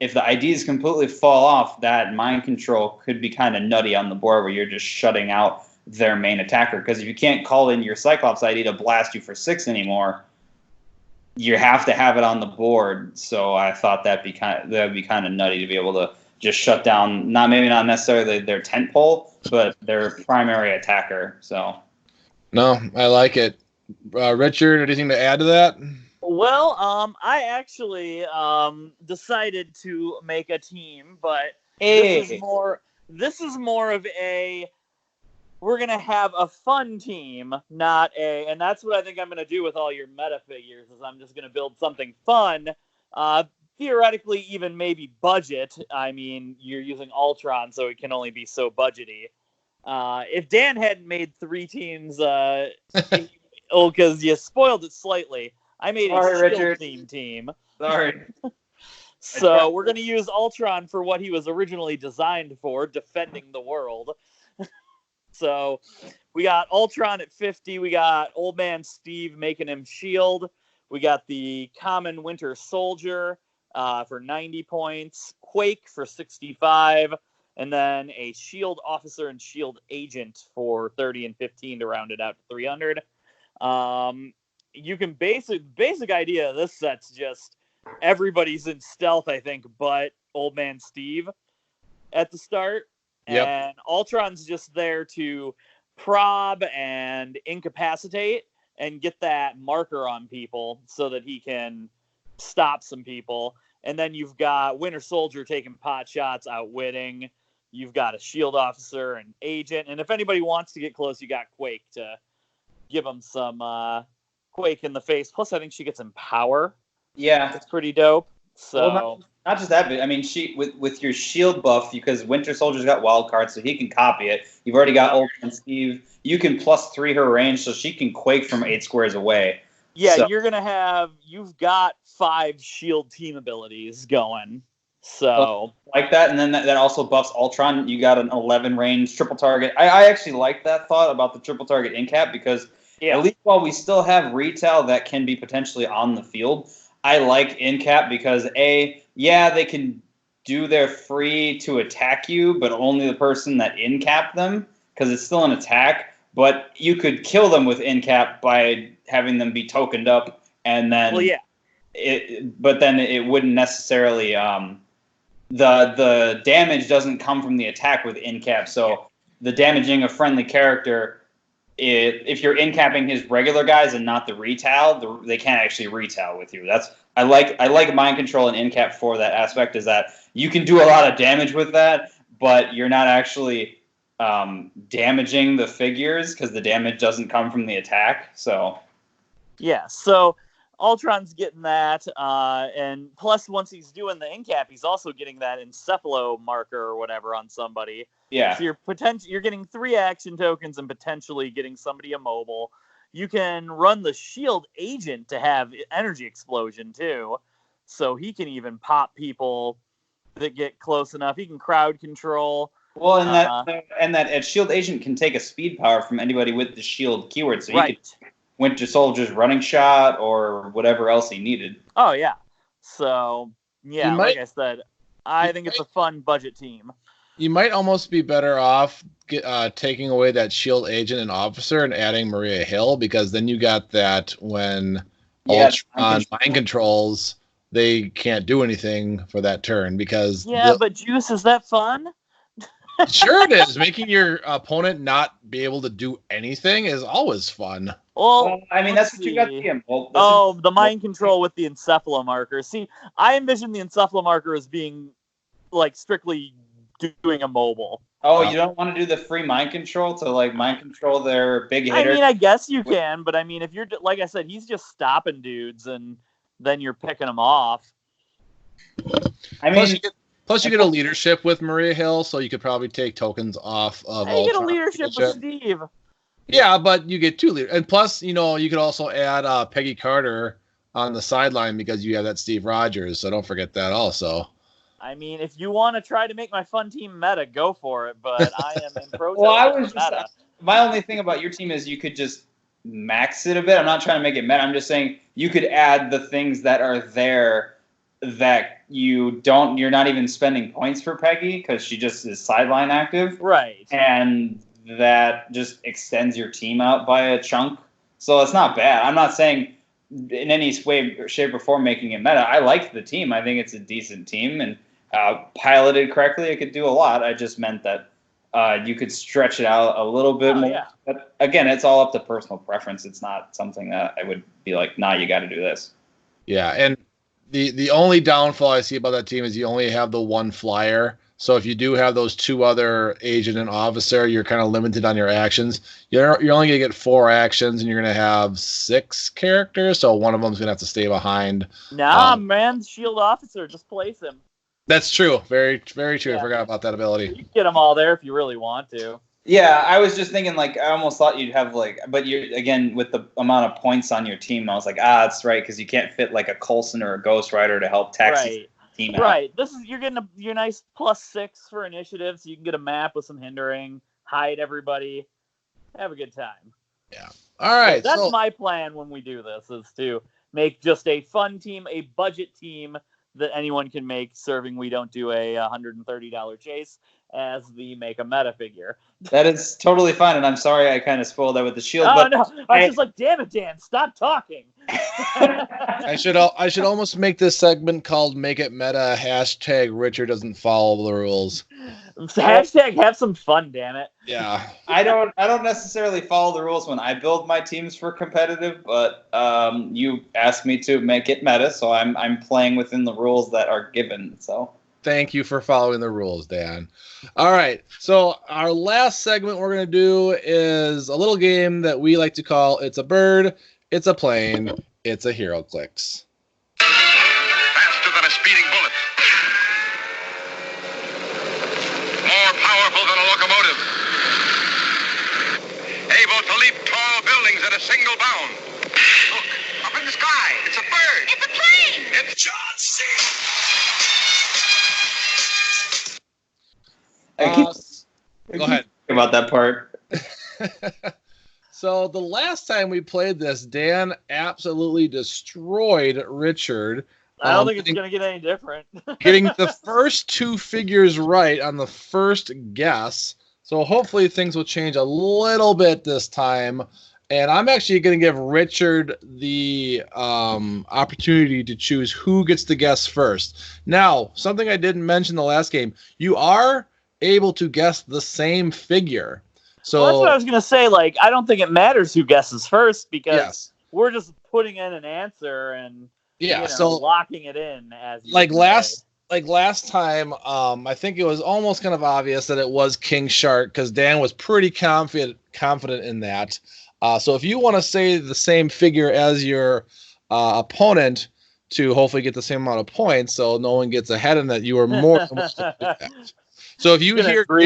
if the IDs completely fall off, that mind control could be kind of nutty on the board where you're just shutting out their main attacker. Because if you can't call in your Cyclops ID to blast you for 6 anymore, you have to have it on the board. So I thought that'd be kind of nutty to be able to just shut down, maybe not necessarily their tent pole, but their primary attacker. So no, I like it. Richard, anything to add to that? Well, I actually decided to make a team, but this is more of a, we're gonna have a fun team, and that's what I think I'm gonna do with all your meta figures. Is I'm just gonna build something fun, theoretically even maybe budget. I mean, you're using Ultron, so it can only be so budgety. If Dan hadn't made 3 teams, because you spoiled it slightly. I made a Shield team. Sorry. So we're going to use Ultron for what he was originally designed for, defending the world. So we got Ultron at 50. We got Old Man Steve making him Shield. We got the Common Winter Soldier for 90 points. Quake for 65. And then a Shield Officer and Shield Agent for 30 and 15 to round it out to 300. You can basic idea of this set's just everybody's in stealth, I think, but Old Man Steve at the start. Yep. And Ultron's just there to prob and incapacitate and get that marker on people so that he can stop some people. And then you've got Winter Soldier taking pot shots, outwitting. You've got a Shield Officer and Agent. And if anybody wants to get close, you got Quake to give them some Quake in the face. Plus, I think she gets Empower. Yeah. That's pretty dope. So well, not just that, but I mean, with your shield buff, because Winter Soldier's got wild cards, so he can copy it. You've already got Old Man Steve. You can +3 her range, so she can Quake from 8 squares away. Yeah, so you've got 5 shield team abilities going. So like that, and then that also buffs Ultron. You got an 11 range triple target. I actually like that thought about the triple target in cap, because at least while we still have retail that can be potentially on the field, I like in cap because they can do their free to attack you, but only the person that in cap them, because it's still an attack. But you could kill them with in cap by having them be tokened up, and then but then it wouldn't necessarily the damage doesn't come from the attack with in cap. So the damaging a friendly character, if you're in capping his regular guys and not the retail, they can't actually retail with you. I like mind control and in cap for that aspect, is that you can do a lot of damage with that, but you're not actually damaging the figures because the damage doesn't come from the attack. So so Ultron's getting that, and plus once he's doing the in cap, he's also getting that encephalo marker or whatever on somebody. Yeah. So you're getting 3 action tokens and potentially getting somebody immobile. You can run the Shield Agent to have energy explosion too, so he can even pop people that get close enough. He can crowd control. Well, and that shield agent can take a speed power from anybody with the shield keyword, so he could Winter Soldier's running shot or whatever else he needed. Oh yeah. So yeah, like I said, I think it's a fun budget team. You might almost be better off taking away that shield agent and officer and adding Maria Hill, because then you got that when Ultron mind controls, they can't do anything for that turn because but Juice, is that fun? Sure it is. Making your opponent not be able to do anything is always fun. Well, I mean, that's what you got to be in. The mind control with the encephalomarker. See, I envision the encephalomarker as being like strictly doing a mobile. Oh, you don't want to do the free mind control to like mind control their big hitter? I mean, I guess you can, but I mean, if you're like I said, he's just stopping dudes and then you're picking them off. I mean, plus you get a leadership with Maria Hill, so you could probably take tokens off of Ultron. You get a leadership with Steve. Yeah, but you get 2 leaders. And plus, you could also add Peggy Carter on the sideline because you have that Steve Rogers, so don't forget that also. I mean, if you want to try to make my fun team meta, go for it, but I am in protest. Well, I was just my only thing about your team is you could just max it a bit. I'm not trying to make it meta. I'm just saying you could add the things that are there that you're not even spending points for Peggy because she just is sideline active. Right. And that just extends your team out by a chunk. So it's not bad. I'm not saying in any way, shape, or form making it meta. I like the team. I think it's a decent team, and piloted correctly, it could do a lot. I just meant that you could stretch it out a little bit more. Yeah. But again, it's all up to personal preference. It's not something that I would be like, nah, you got to do this. Yeah, and the only downfall I see about that team is you only have the 1 flyer. So if you do have those 2 other agent and officer, you're kind of limited on your actions. You're only going to get 4 actions, and you're going to have 6 characters, so one of them's going to have to stay behind. Nah, man, shield officer, just place him. That's true. Very, very true. Yeah. I forgot about that ability. You can get them all there if you really want to. Yeah, I was just thinking, I almost thought you'd have, but you again, with the amount of points on your team, I was like, that's right, because you can't fit, a Coulson or a Ghost Rider to help taxi the team out. Right. You're getting your nice +6 for initiative, so you can get a map with some hindering, hide everybody, have a good time. Yeah. All right. So that's my plan when we do this, is to make just a fun team, a budget team that anyone can make, serving we don't do a $130 chase as the make a meta figure. That is totally fine, and I'm sorry I kind of spoiled that with the shield. Oh, no. I was just like, damn it, Dan, stop talking. I should almost make this segment called Make It Meta, # Richard doesn't follow the rules. # have some fun, damn it. Yeah. I don't necessarily follow the rules when I build my teams for competitive, but you asked me to make it meta, so I'm playing within the rules that are given. So thank you for following the rules, Dan. All right, so our last segment we're going to do is a little game that we like to call It's a Bird, It's a Plane, It's a Heroclix. Faster than a speeding bullet. More powerful than a locomotive. Able to leap tall buildings at a single bound. Look, up in the sky. It's a bird. It's a plane. It's John C. Go ahead. About that part. So the last time we played this, Dan absolutely destroyed Richard. I don't think it's going to get any different. Getting the first 2 figures right on the first guess. So hopefully things will change a little bit this time. And I'm actually going to give Richard the opportunity to choose who gets to guess first. Now, something I didn't mention the last game, you are able to guess the same figure. So that's what I was going to say. I don't think it matters who guesses first because we're just putting in an answer and so locking it in as you last time. I think it was almost kind of obvious that it was King Shark because Dan was pretty confident in that. So if you want to say the same figure as your opponent to hopefully get the same amount of points, so no one gets ahead in that, you are more than welcome to do that. So if you hear I'm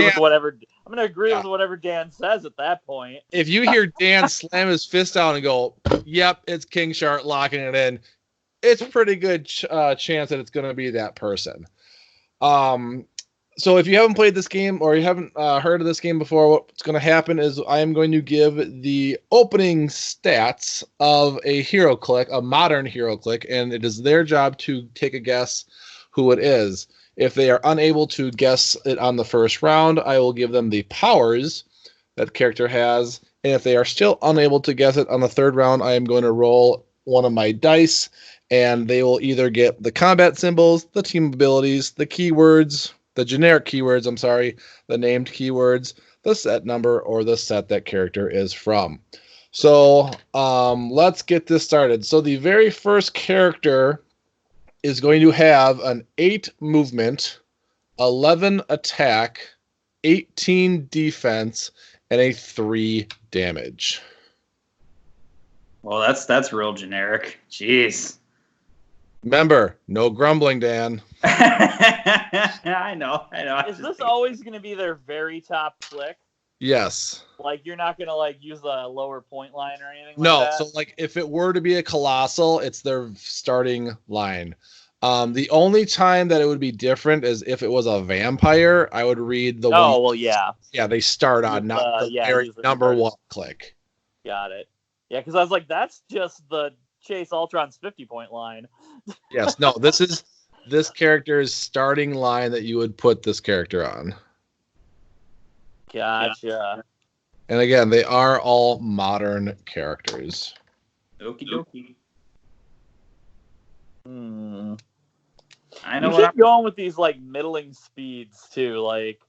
going to agree with whatever Dan says at that point. If you hear Dan slam his fist down and go, yep, it's King Shark locking it in, it's a pretty good chance that it's going to be that person. So if you haven't played this game or you haven't heard of this game before, what's going to happen is I am going to give the opening stats of a Heroclix, a modern Heroclix, and it is their job to take a guess who it is. If they are unable to guess it on the first round, I will give them the powers that character has. And if they are still unable to guess it on the third round, I am going to roll one of my dice, and they will either get the combat symbols, the team abilities, the keywords, the generic keywords, the named keywords, the set number, or the set that character is from. So let's get this started. So the very first character is going to have an 8 movement, 11 attack, 18 defense, and a 3 damage. Well, that's real generic. Jeez. Remember, no grumbling, Dan. I know. Is this always going to be their very top click? Yes. Like, you're not going to, like, use a lower point line or anything No, like that? so, like, if it were to be a Colossal, it's their starting line. The only time that it would be different is if it was a Vampire, I would read the one. Oh, well, yeah. Yeah, they start on, not the very number one click. Got it. Yeah, because I was like, that's just the Chase Ultron's 50-point line. Yes, no, this is this character's starting line that you would put this character on. Gotcha. And again, they are all modern characters. Okie dokie. I know what I'm going with these, like, middling speeds too. Like,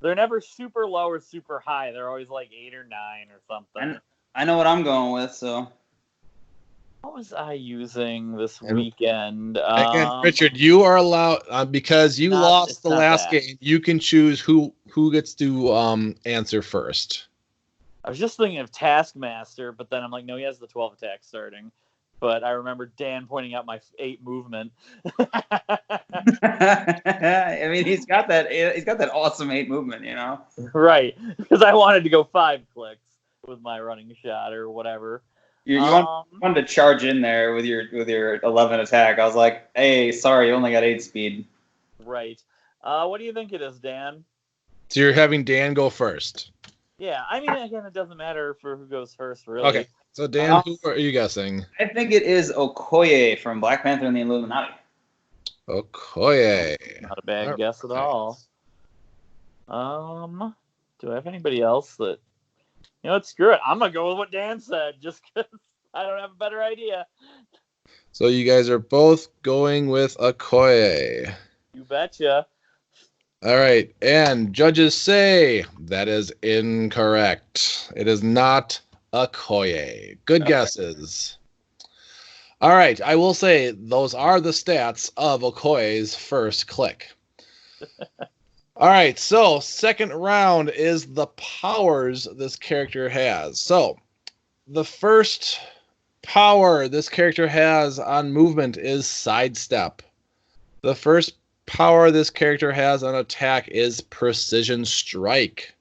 they're never super low or super high. They're always like 8 or 9 or something. I know what I'm going with. So, what was I using this weekend? Again, Richard, you are allowed because you lost the last game. You can choose who gets to answer first. I was just thinking of Taskmaster, but then I'm like, no, he has the 12 attack starting. But I remember Dan pointing out my 8 movement. I mean, he's got that awesome 8 movement, you know. Right, because I wanted to go 5 clicks with my running shot or whatever. You wanted to charge in there with your 11 attack. I was like, hey, sorry, you only got 8 speed. Right. What do you think it is, Dan? So you're having Dan go first. Yeah, I mean, again, it doesn't matter for who goes first, really. Okay. So, Dan, who are you guessing? I think it is Okoye from Black Panther and the Illuminati. Okoye. Not a bad guess at all. Do I have anybody else that... You know what? Screw it. I'm going to go with what Dan said just because I don't have a better idea. So you guys are both going with Okoye. You betcha. All right. And judges say that is incorrect. It is not Okoye. Good guesses. All right. I will say those are the stats of Okoye's first click. All right. So second round is the powers this character has. So the first power this character has on movement is sidestep. The first power this character has on attack is precision strike.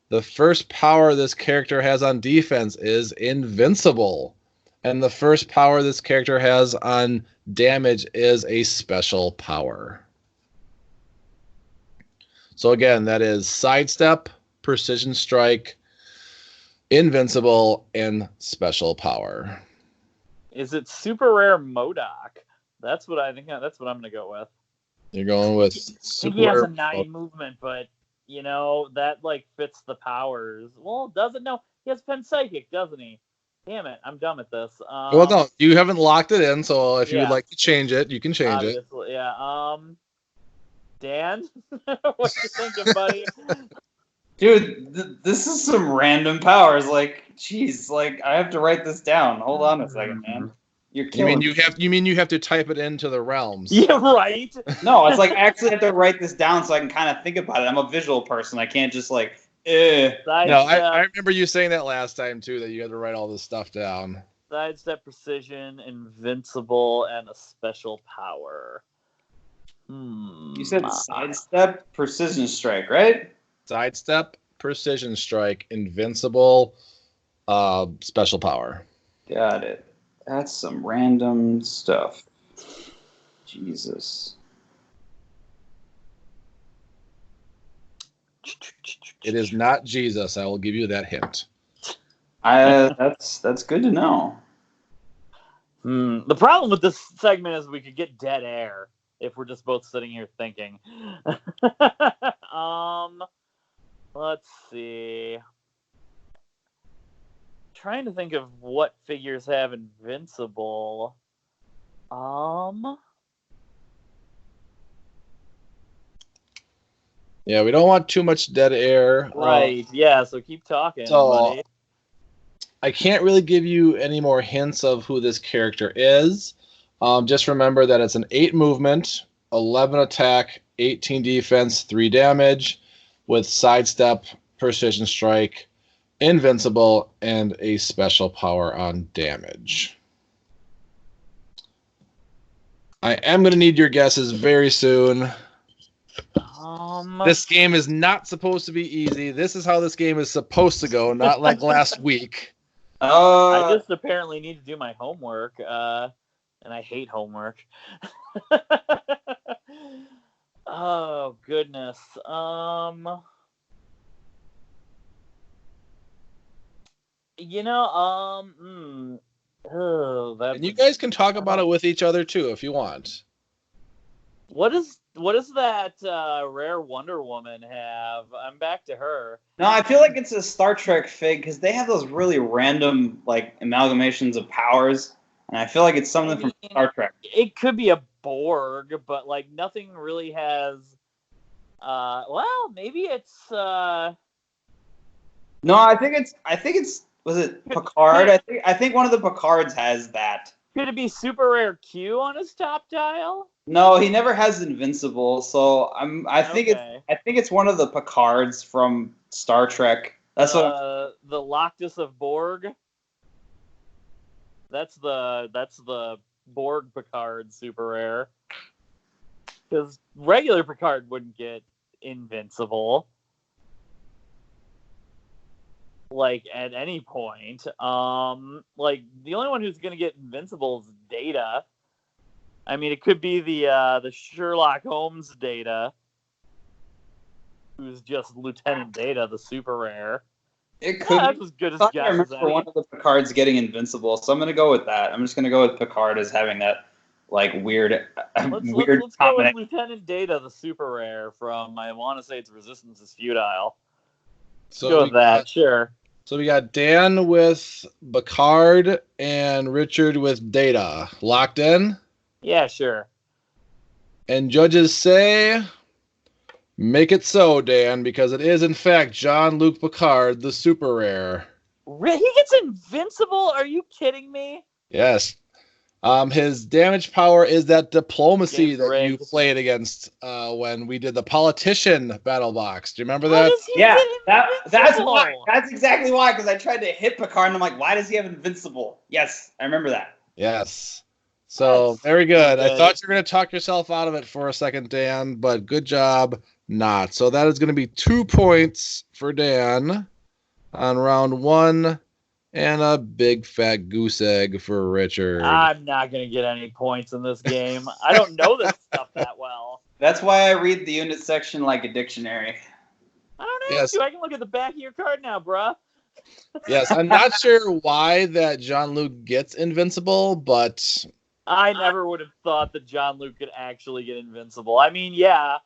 The first power this character has on defense is invincible. And the first power this character has on damage is a special power. So again, that is sidestep, precision strike, invincible, and special power. Is it super rare MODOK? That's what I think. That's what I'm going to go with. You're going with super he has rare a 9 movement, but you know that like fits the powers. Well, doesn't no. He has Pen Psychic, doesn't he? Damn it, I'm dumb at this. Well, no, you haven't locked it in, so if you would like to change it, you can change it. Yeah. Dan, what you thinking, buddy? Dude, this is some random powers. Like, jeez, like I have to write this down. Hold on a second, man. You're killing me. You mean you have to type it into the realms? Yeah, right. No, it's like I actually have to write this down so I can kind of think about it. I'm a visual person. I can't just like. No, I remember you saying that last time too. That you had to write all this stuff down. Sidestep, precision, invincible, and a special power. You said sidestep, precision strike, right? Sidestep, precision strike, invincible, special power. Got it. That's some random stuff. Jesus. It is not Jesus. I will give you that hint. That's good to know. The problem with this segment is we could get dead air if we're just both sitting here thinking. Let's see. Trying to think of what figures have Invincible. Yeah, we don't want too much dead air. Right. Yeah. So keep talking, buddy. I can't really give you any more hints of who this character is. Just remember that it's an 8 movement, 11 attack, 18 defense, 3 damage, with sidestep, precision strike, invincible, and a special power on damage. I am going to need your guesses very soon. This game is not supposed to be easy. This is how this game is supposed to go, not like last week. I just apparently need to do my homework, and I hate homework. Oh, goodness. And you guys can talk about it with each other too if you want. What does that rare Wonder Woman have? I'm back to her. No, I feel like it's a Star Trek fig because they have those really random like amalgamations of powers, and I feel like it's something from Star Trek. It could be a Borg, but like nothing really has. Well, maybe it's. No, I think it's. Was it Picard? I think one of the Picards has that. Could it be Super Rare Q on his top dial? No, he never has Invincible, so I think it's one of the Picards from Star Trek. That's the Loctus of Borg. That's the Borg Picard Super Rare. Because regular Picard wouldn't get Invincible. Like at any point. Like the only one who's gonna get Invincible is Data. I mean, it could be the Sherlock Holmes Data, who's just Lieutenant Data, the super rare. It could. That's as good as I guess remember as any. one of the Picards getting Invincible, so I'm gonna go with that. I'm just gonna go with Picard as having that like weird Let's go with Lieutenant Data, the super rare from, I want to say it's Resistance is Futile. So go with that, sure. So we got Dan with Picard and Richard with Data. Locked in? Yeah, sure. And judges say, make it so, Dan, because it is, in fact, Jean-Luc Picard, the super rare. He gets Invincible? Are you kidding me? Yes. His damage power is that diplomacy that rigged. you played against when we did the politician battle box. Do you remember that? Yeah, that's why. That's exactly why, because I tried to hit Picard, and I'm like, why does he have Invincible? Yes, I remember that. Yes. So, very good. I thought you were going to talk yourself out of it for a second, Dan, but good job not. So that is going to be 2 points for Dan on round 1. And a big fat goose egg for Richard. I'm not going to get any points in this game. I don't know this stuff that well. That's why I read the unit section like a dictionary. I don't know. I can look at the back of your card now, bruh. Yes, I'm not sure why that Jean-Luc gets Invincible, but... I never would have thought that Jean-Luc could actually get Invincible. I mean, yeah,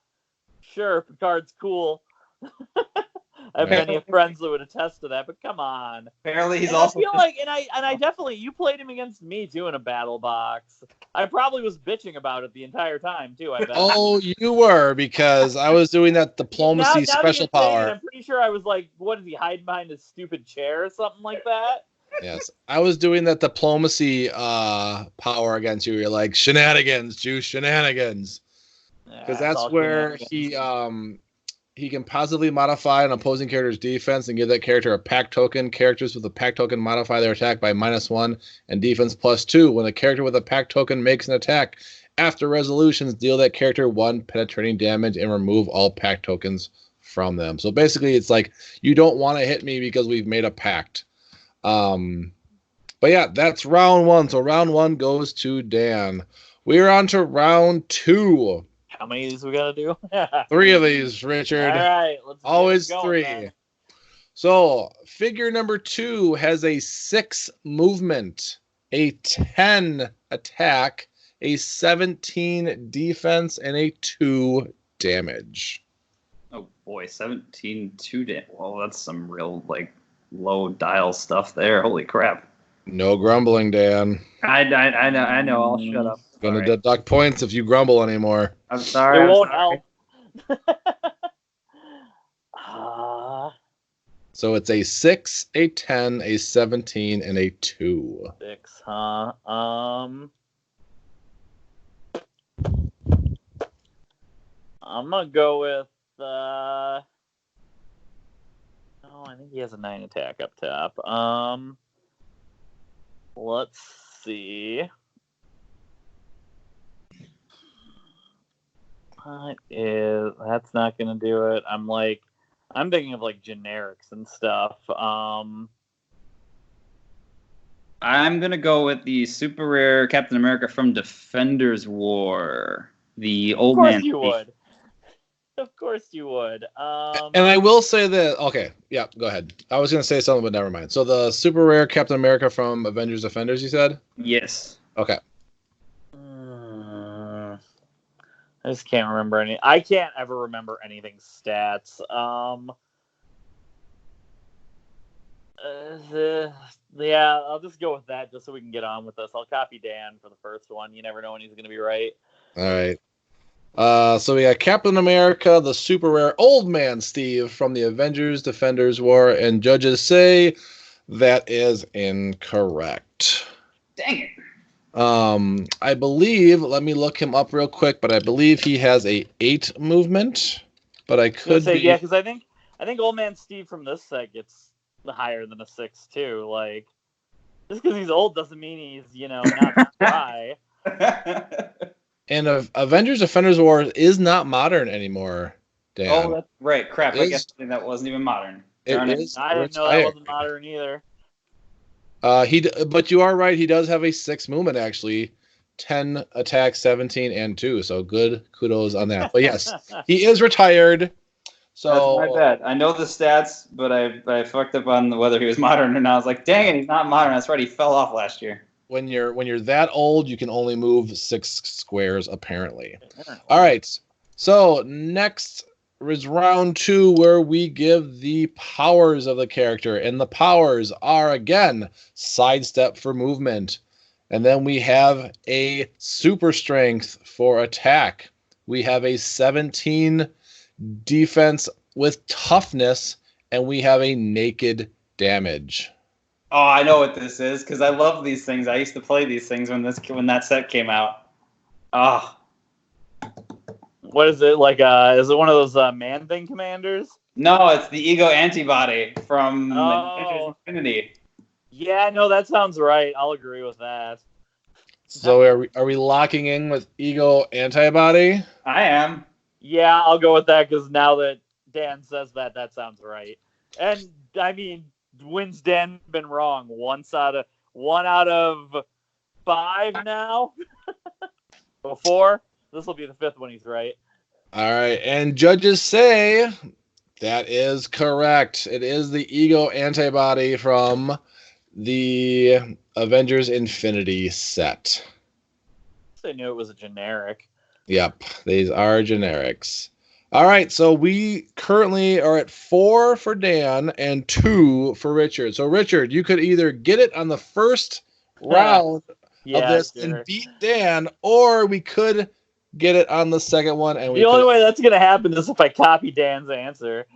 sure, Picard's cool. I have many friends that would attest to that, but come on. Apparently, he's I feel like, and I definitely, you played him against me too in a battle box. I probably was bitching about it the entire time too. I bet. Oh, you were, because I was doing that diplomacy special power. I'm pretty sure I was like, what is he hiding behind his stupid chair or something like that? Yes, I was doing that diplomacy power against you. You're like, shenanigans, Juice, shenanigans, because that's where he can positively modify an opposing character's defense and give that character a pack token. Characters with a pack token modify their attack by -1 and defense +2. When a character with a pack token makes an attack, after resolutions, deal that character 1 penetrating damage and remove all pack tokens from them. So basically, it's like, you don't want to hit me because we've made a pact. But yeah, that's round 1. So round 1 goes to Dan. We're on to round 2. How many of these we gotta do? 3 of these, Richard. All right, let's Always get it going, 3. then. So, figure number 2 has a 6 movement, a 10 attack, a 17 defense, and a 2 damage. Oh boy, 17 2 damage. Well, that's some real low dial stuff there. Holy crap! No grumbling, Dan. I know. I'll shut up. Gonna Sorry. deduct points if you grumble anymore. I'm sorry. It I'm won't sorry. help. So it's a 6, a 10, a 17, and a 2. 6, huh? I'm gonna go with. Oh, I think he has a 9 attack up top. Let's see. That's not gonna do it. I'm thinking of generics and stuff. I'm gonna go with the super rare Captain America from Defenders War. The old man. Of course you would. Of course you would. And I will say that. Okay, yeah, go ahead. I was gonna say something, but never mind. So the super rare Captain America from Avengers Defenders, you said? Yes. Okay. I just can't remember any. I can't ever remember anything's stats. Yeah, I'll just go with that just so we can get on with this. I'll copy Dan for the first one. You never know when he's going to be right. All right. So we got Captain America, the super rare Old Man Steve from the Avengers Defenders War, and judges say that is incorrect. Dang it. I believe, let me look him up real quick, but I believe he has a 8 movement, but I could say, be... Yeah, because I think Old Man Steve from this set gets higher than a 6 too. Just because he's old doesn't mean he's not dry. And Avengers Defenders War is not modern anymore, Dan. Oh, that's right. Crap, I guess that wasn't even modern. It is. I didn't know that wasn't modern either. But you are right. He does have a 6 movement, actually. 10 attack, 17, and 2. So good kudos on that. But yes, he is retired. So that's my bad. I know the stats, but I fucked up on whether he was modern or not. I was like, dang it, he's not modern. That's right. He fell off last year. When you're that old, you can only move 6 squares, apparently. All right. So next is round 2, where we give the powers of the character, and the powers are again sidestep for movement, and then we have a super strength for attack. We have a 17 defense with toughness, and we have a naked damage. Oh, I know what this is because I love these things. I used to play these things when that set came out. Oh. What is it is it one of those Man-Thing commanders? No, it's the Ego Antibody from Avengers Infinity. Yeah, no, that sounds right. I'll agree with that. So are we locking in with Ego Antibody? I am. Yeah, I'll go with that because now that Dan says that sounds right. And I mean, when's Dan been wrong? 1 out of 5 now. Before this will be the 5th one he's right. All right, and judges say that is correct. It is the Ego Antibody from the Avengers Infinity set. I knew it was a generic. Yep, these are generics. All right, so we currently are at 4 for Dan and 2 for Richard. So Richard, you could either get it on the first round of this and beat Dan, or we could get it on the second one. And the only way that's going to happen is if I copy Dan's answer.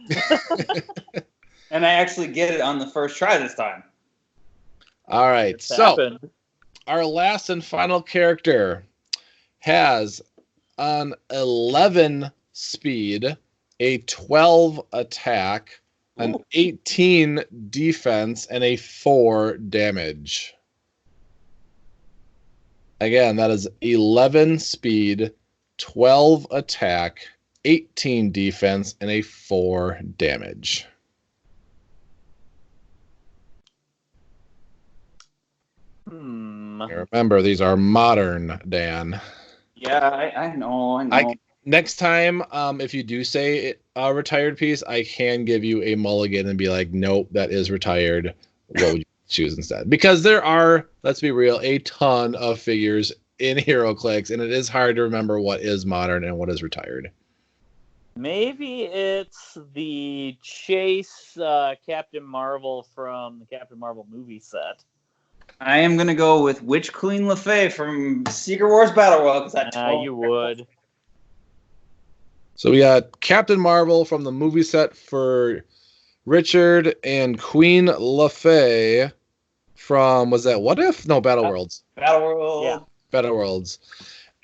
And I actually get it on the first try this time. All right, so our last and final character has an 11 speed, a 12 attack, an 18 defense, and a 4 damage. Again, that is 11 speed, 12 attack, 18 defense, and a 4 damage. Hmm. Remember, these are modern, Dan. Yeah, I know. Next time, if you do say a retired piece, I can give you a mulligan and be like, nope, that is retired. What would you choose instead? Because there are, let's be real, a ton of figures in Heroclix, and it is hard to remember what is modern and what is retired. Maybe it's the Chase Captain Marvel from the Captain Marvel movie set. I am going to go with Witch Queen LeFay from Secret Wars Battle World. You would. So we got Captain Marvel from the movie set for Richard and Queen LeFay from, was that What If? No, Battle Worlds. Battle World. Yeah. Battle Worlds.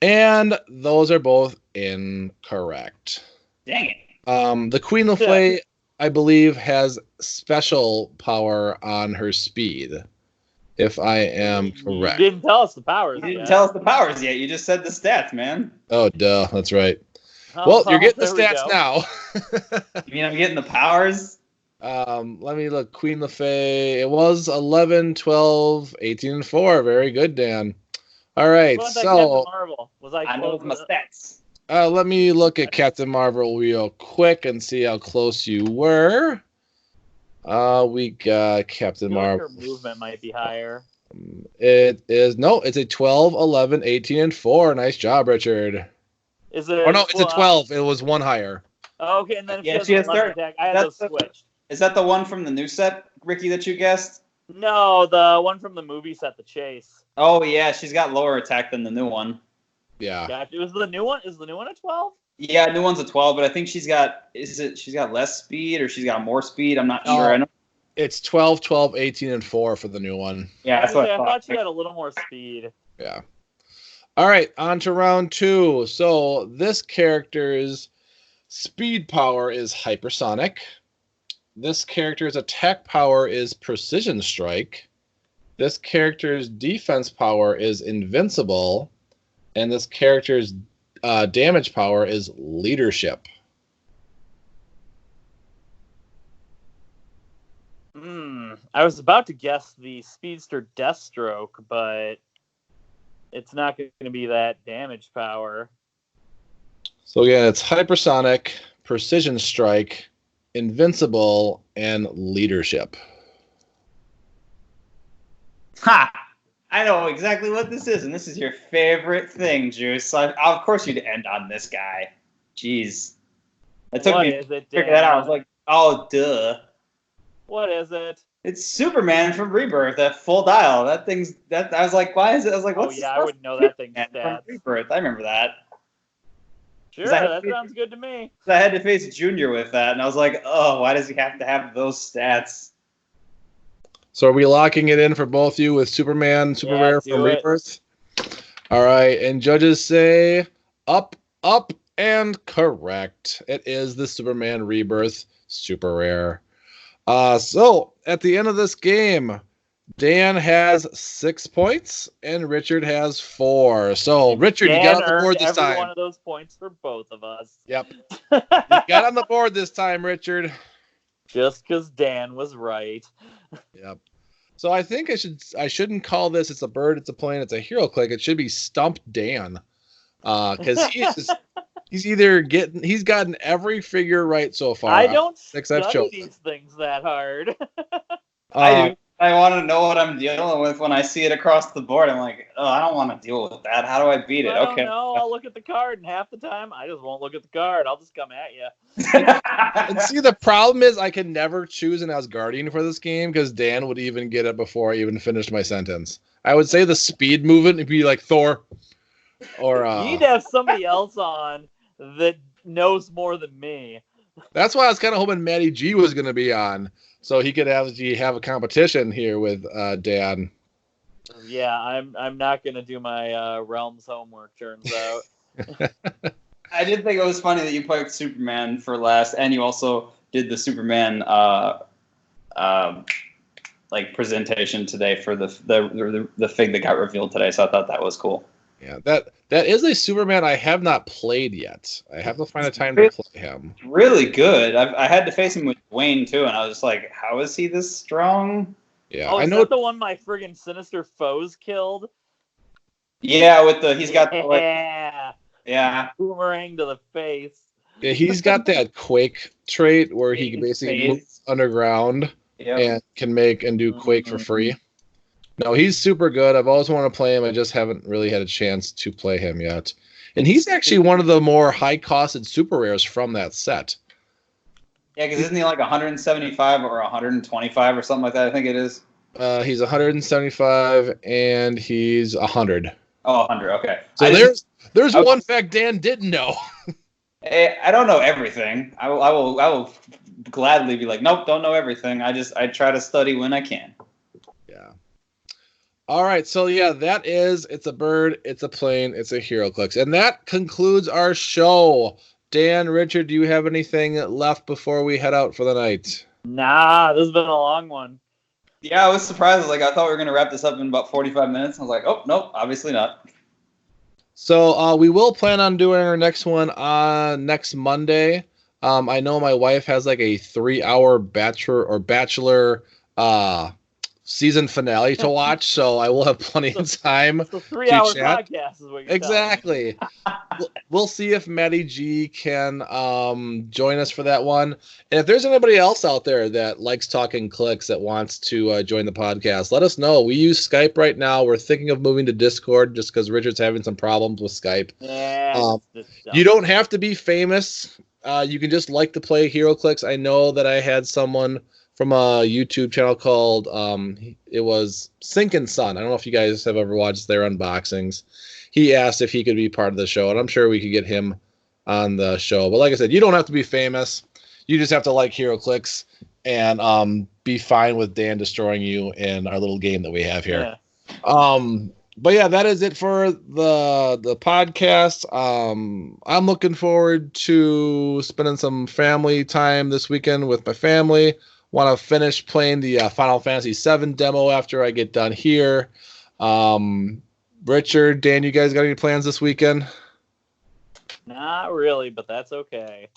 And those are both incorrect. Dang it. The Queen LeFay, I believe, has special power on her speed, if I am correct. You didn't tell us the powers. You didn't tell us the powers yet. You just said the stats, man. Oh, duh. That's right. Well, you're getting the stats now. You mean I'm getting the powers? Let me look. Queen LeFay. It was 11, 12, 18, and 4. Very good, Dan. All right. What about So Captain Marvel? Was I know my stats. let me look at Captain Marvel real quick and see how close you were. We got Captain Marvel. Her movement might be higher. It is, no, it's a 12, 11, 18, and 4. Nice job, Richard. Is it? Oh, no, it's a 12. It was one higher. Okay, and then Yeah, she has 11 attack. I had those switched. Is that the one from the new set, Ricky, that you guessed? No, the one from the movie set, the Chase. Oh, yeah, she's got lower attack than the new one. Yeah. Gotcha. It was the new one. Is the new one a 12? Yeah, new one's a 12, but I think she's got less speed or she's got more speed? I'm not sure. I know. It's 12, 12, 18, and 4 for the new one. Yeah, that's what I thought. I thought she had a little more speed. Yeah. All right, on to round 2. So this character's speed power is hypersonic. This character's attack power is precision strike. This character's defense power is invincible. And this character's damage power is leadership. I was about to guess the Speedster Deathstroke, but it's not going to be that damage power. So again, it's hypersonic, precision strike, invincible, and leadership. Ha! I know exactly what this is, and this is your favorite thing, Juice. So of course you'd end on this guy. Jeez. It took me to figure that out. I was like, oh, duh. What is it? It's Superman from Rebirth, that full dial. That thing's, that I was like, why is it? I was like, what's I would know that thing's from stats. Rebirth. I remember that. Sure, that sounds good to me. I had to face Junior with that, and I was like, oh, why does he have to have those stats? So are we locking it in for both you with Superman, Super Rare from Rebirth? All right, and judges say up, and correct. It is the Superman Rebirth Super Rare. So at the end of this game, Dan has 6 points and Richard has 4. So Richard, you got on the board this time. One of those points for both of us. Yep. You got on the board this time, Richard. Just because Dan was right. Yep. So I think I shouldn't call this "It's a Bird, It's a Plane, It's a Heroclix." It should be Stump Dan, because he's gotten every figure right so far. I don't study these things that hard. I do. I want to know what I'm dealing with when I see it across the board. I'm like, oh, I don't want to deal with that. How do I beat it? Okay. No, I'll look at the card, and half the time I just won't look at the card. I'll just come at you. And see, the problem is I can never choose an Asgardian for this game because Dan would even get it before I even finished my sentence. I would say the speed movement would be like Thor. Or you need to have somebody else on that knows more than me. That's why I was kind of hoping Matty G was going to be on, so he could have a competition here with Dan. Yeah, I'm not going to do my Realms homework, turns out. I did think it was funny that you picked Superman for last, and you also did the Superman like presentation today for the fig that got revealed today. So I thought that was cool. Yeah, that is a Superman I have not played yet. I have to find a time to play him. Really good. I had to face him with Wayne too, and I was just like, how is he this strong? Yeah, I know that the one my friggin' Sinister Foes killed. Yeah, with he's got the, like, Yeah. Boomerang to the face. Yeah, he's got that Quake trait where he can He basically move fades. underground Yep. and can make and do Quake for Mhm. free. No, he's super good. I've always wanted to play him. I just haven't really had a chance to play him yet. And he's actually one of the more high-costed super rares from that set. Yeah, because isn't he like 175 or 125 or something like that? I think it is. He's 175 and he's 100. Oh, 100. Okay. So there's I- one fact Dan didn't know. I don't know everything. I will gladly be like, nope, don't know everything. I try to study when I can. Yeah. All right, so yeah, it's a bird, it's a plane, it's a Heroclix. And that concludes our show. Dan, Richard, do you have anything left before we head out for the night? Nah, this has been a long one. Yeah, I was surprised. Like I thought we were gonna wrap this up in about 45 minutes. I was like, oh nope, obviously not. So we will plan on doing our next one next Monday. I know my wife has like a 3-hour bachelor season finale to watch, so I will have plenty of time. It's a 3-hour chat. podcast is what you're Exactly. We'll see if Maddie G can join us for that one. And if there's anybody else out there that likes talking clicks that wants to join the podcast, let us know. We use Skype right now. We're thinking of moving to Discord just because Richard's having some problems with Skype. Yeah. You don't have to be famous. You can just like to play Heroclix. I know that I had someone from a YouTube channel called it was Sink and Sun. I don't know if you guys have ever watched their unboxings. He asked if he could be part of the show, and I'm sure we could get him on the show. But like I said, you don't have to be famous. You just have to like Heroclix and be fine with Dan destroying you in our little game that we have here. Yeah. But yeah, that is it for the podcast. I'm looking forward to spending some family time this weekend with my family. Want to finish playing the Final Fantasy VII demo after I get done here. Richard, Dan, you guys got any plans this weekend? Not really, but that's okay.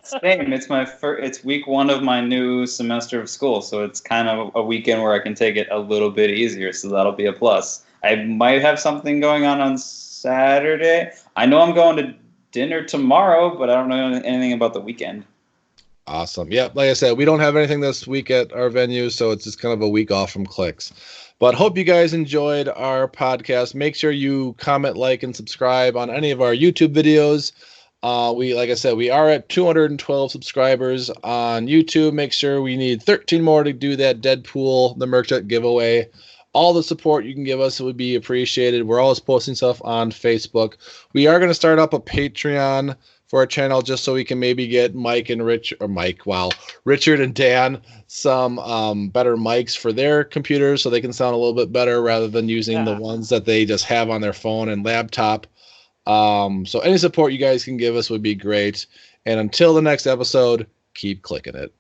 Same. It's week 1 of my new semester of school, so it's kind of a weekend where I can take it a little bit easier. So that'll be a plus. I might have something going on Saturday. I know I'm going to dinner tomorrow, but I don't know anything about the weekend. Awesome. Yeah, like I said, we don't have anything this week at our venue, so it's just kind of a week off from clicks. But hope you guys enjoyed our podcast. Make sure you comment, like, and subscribe on any of our YouTube videos. Like I said, we are at 212 subscribers on YouTube. Make sure we need 13 more to do that Deadpool, the merch giveaway. All the support you can give us would be appreciated. We're always posting stuff on Facebook. We are going to start up a Patreon for our channel just so we can maybe get Richard and Dan some better mics for their computers so they can sound a little bit better rather than using the ones that they just have on their phone and laptop. So any support you guys can give us would be great. And until the next episode, keep clicking it.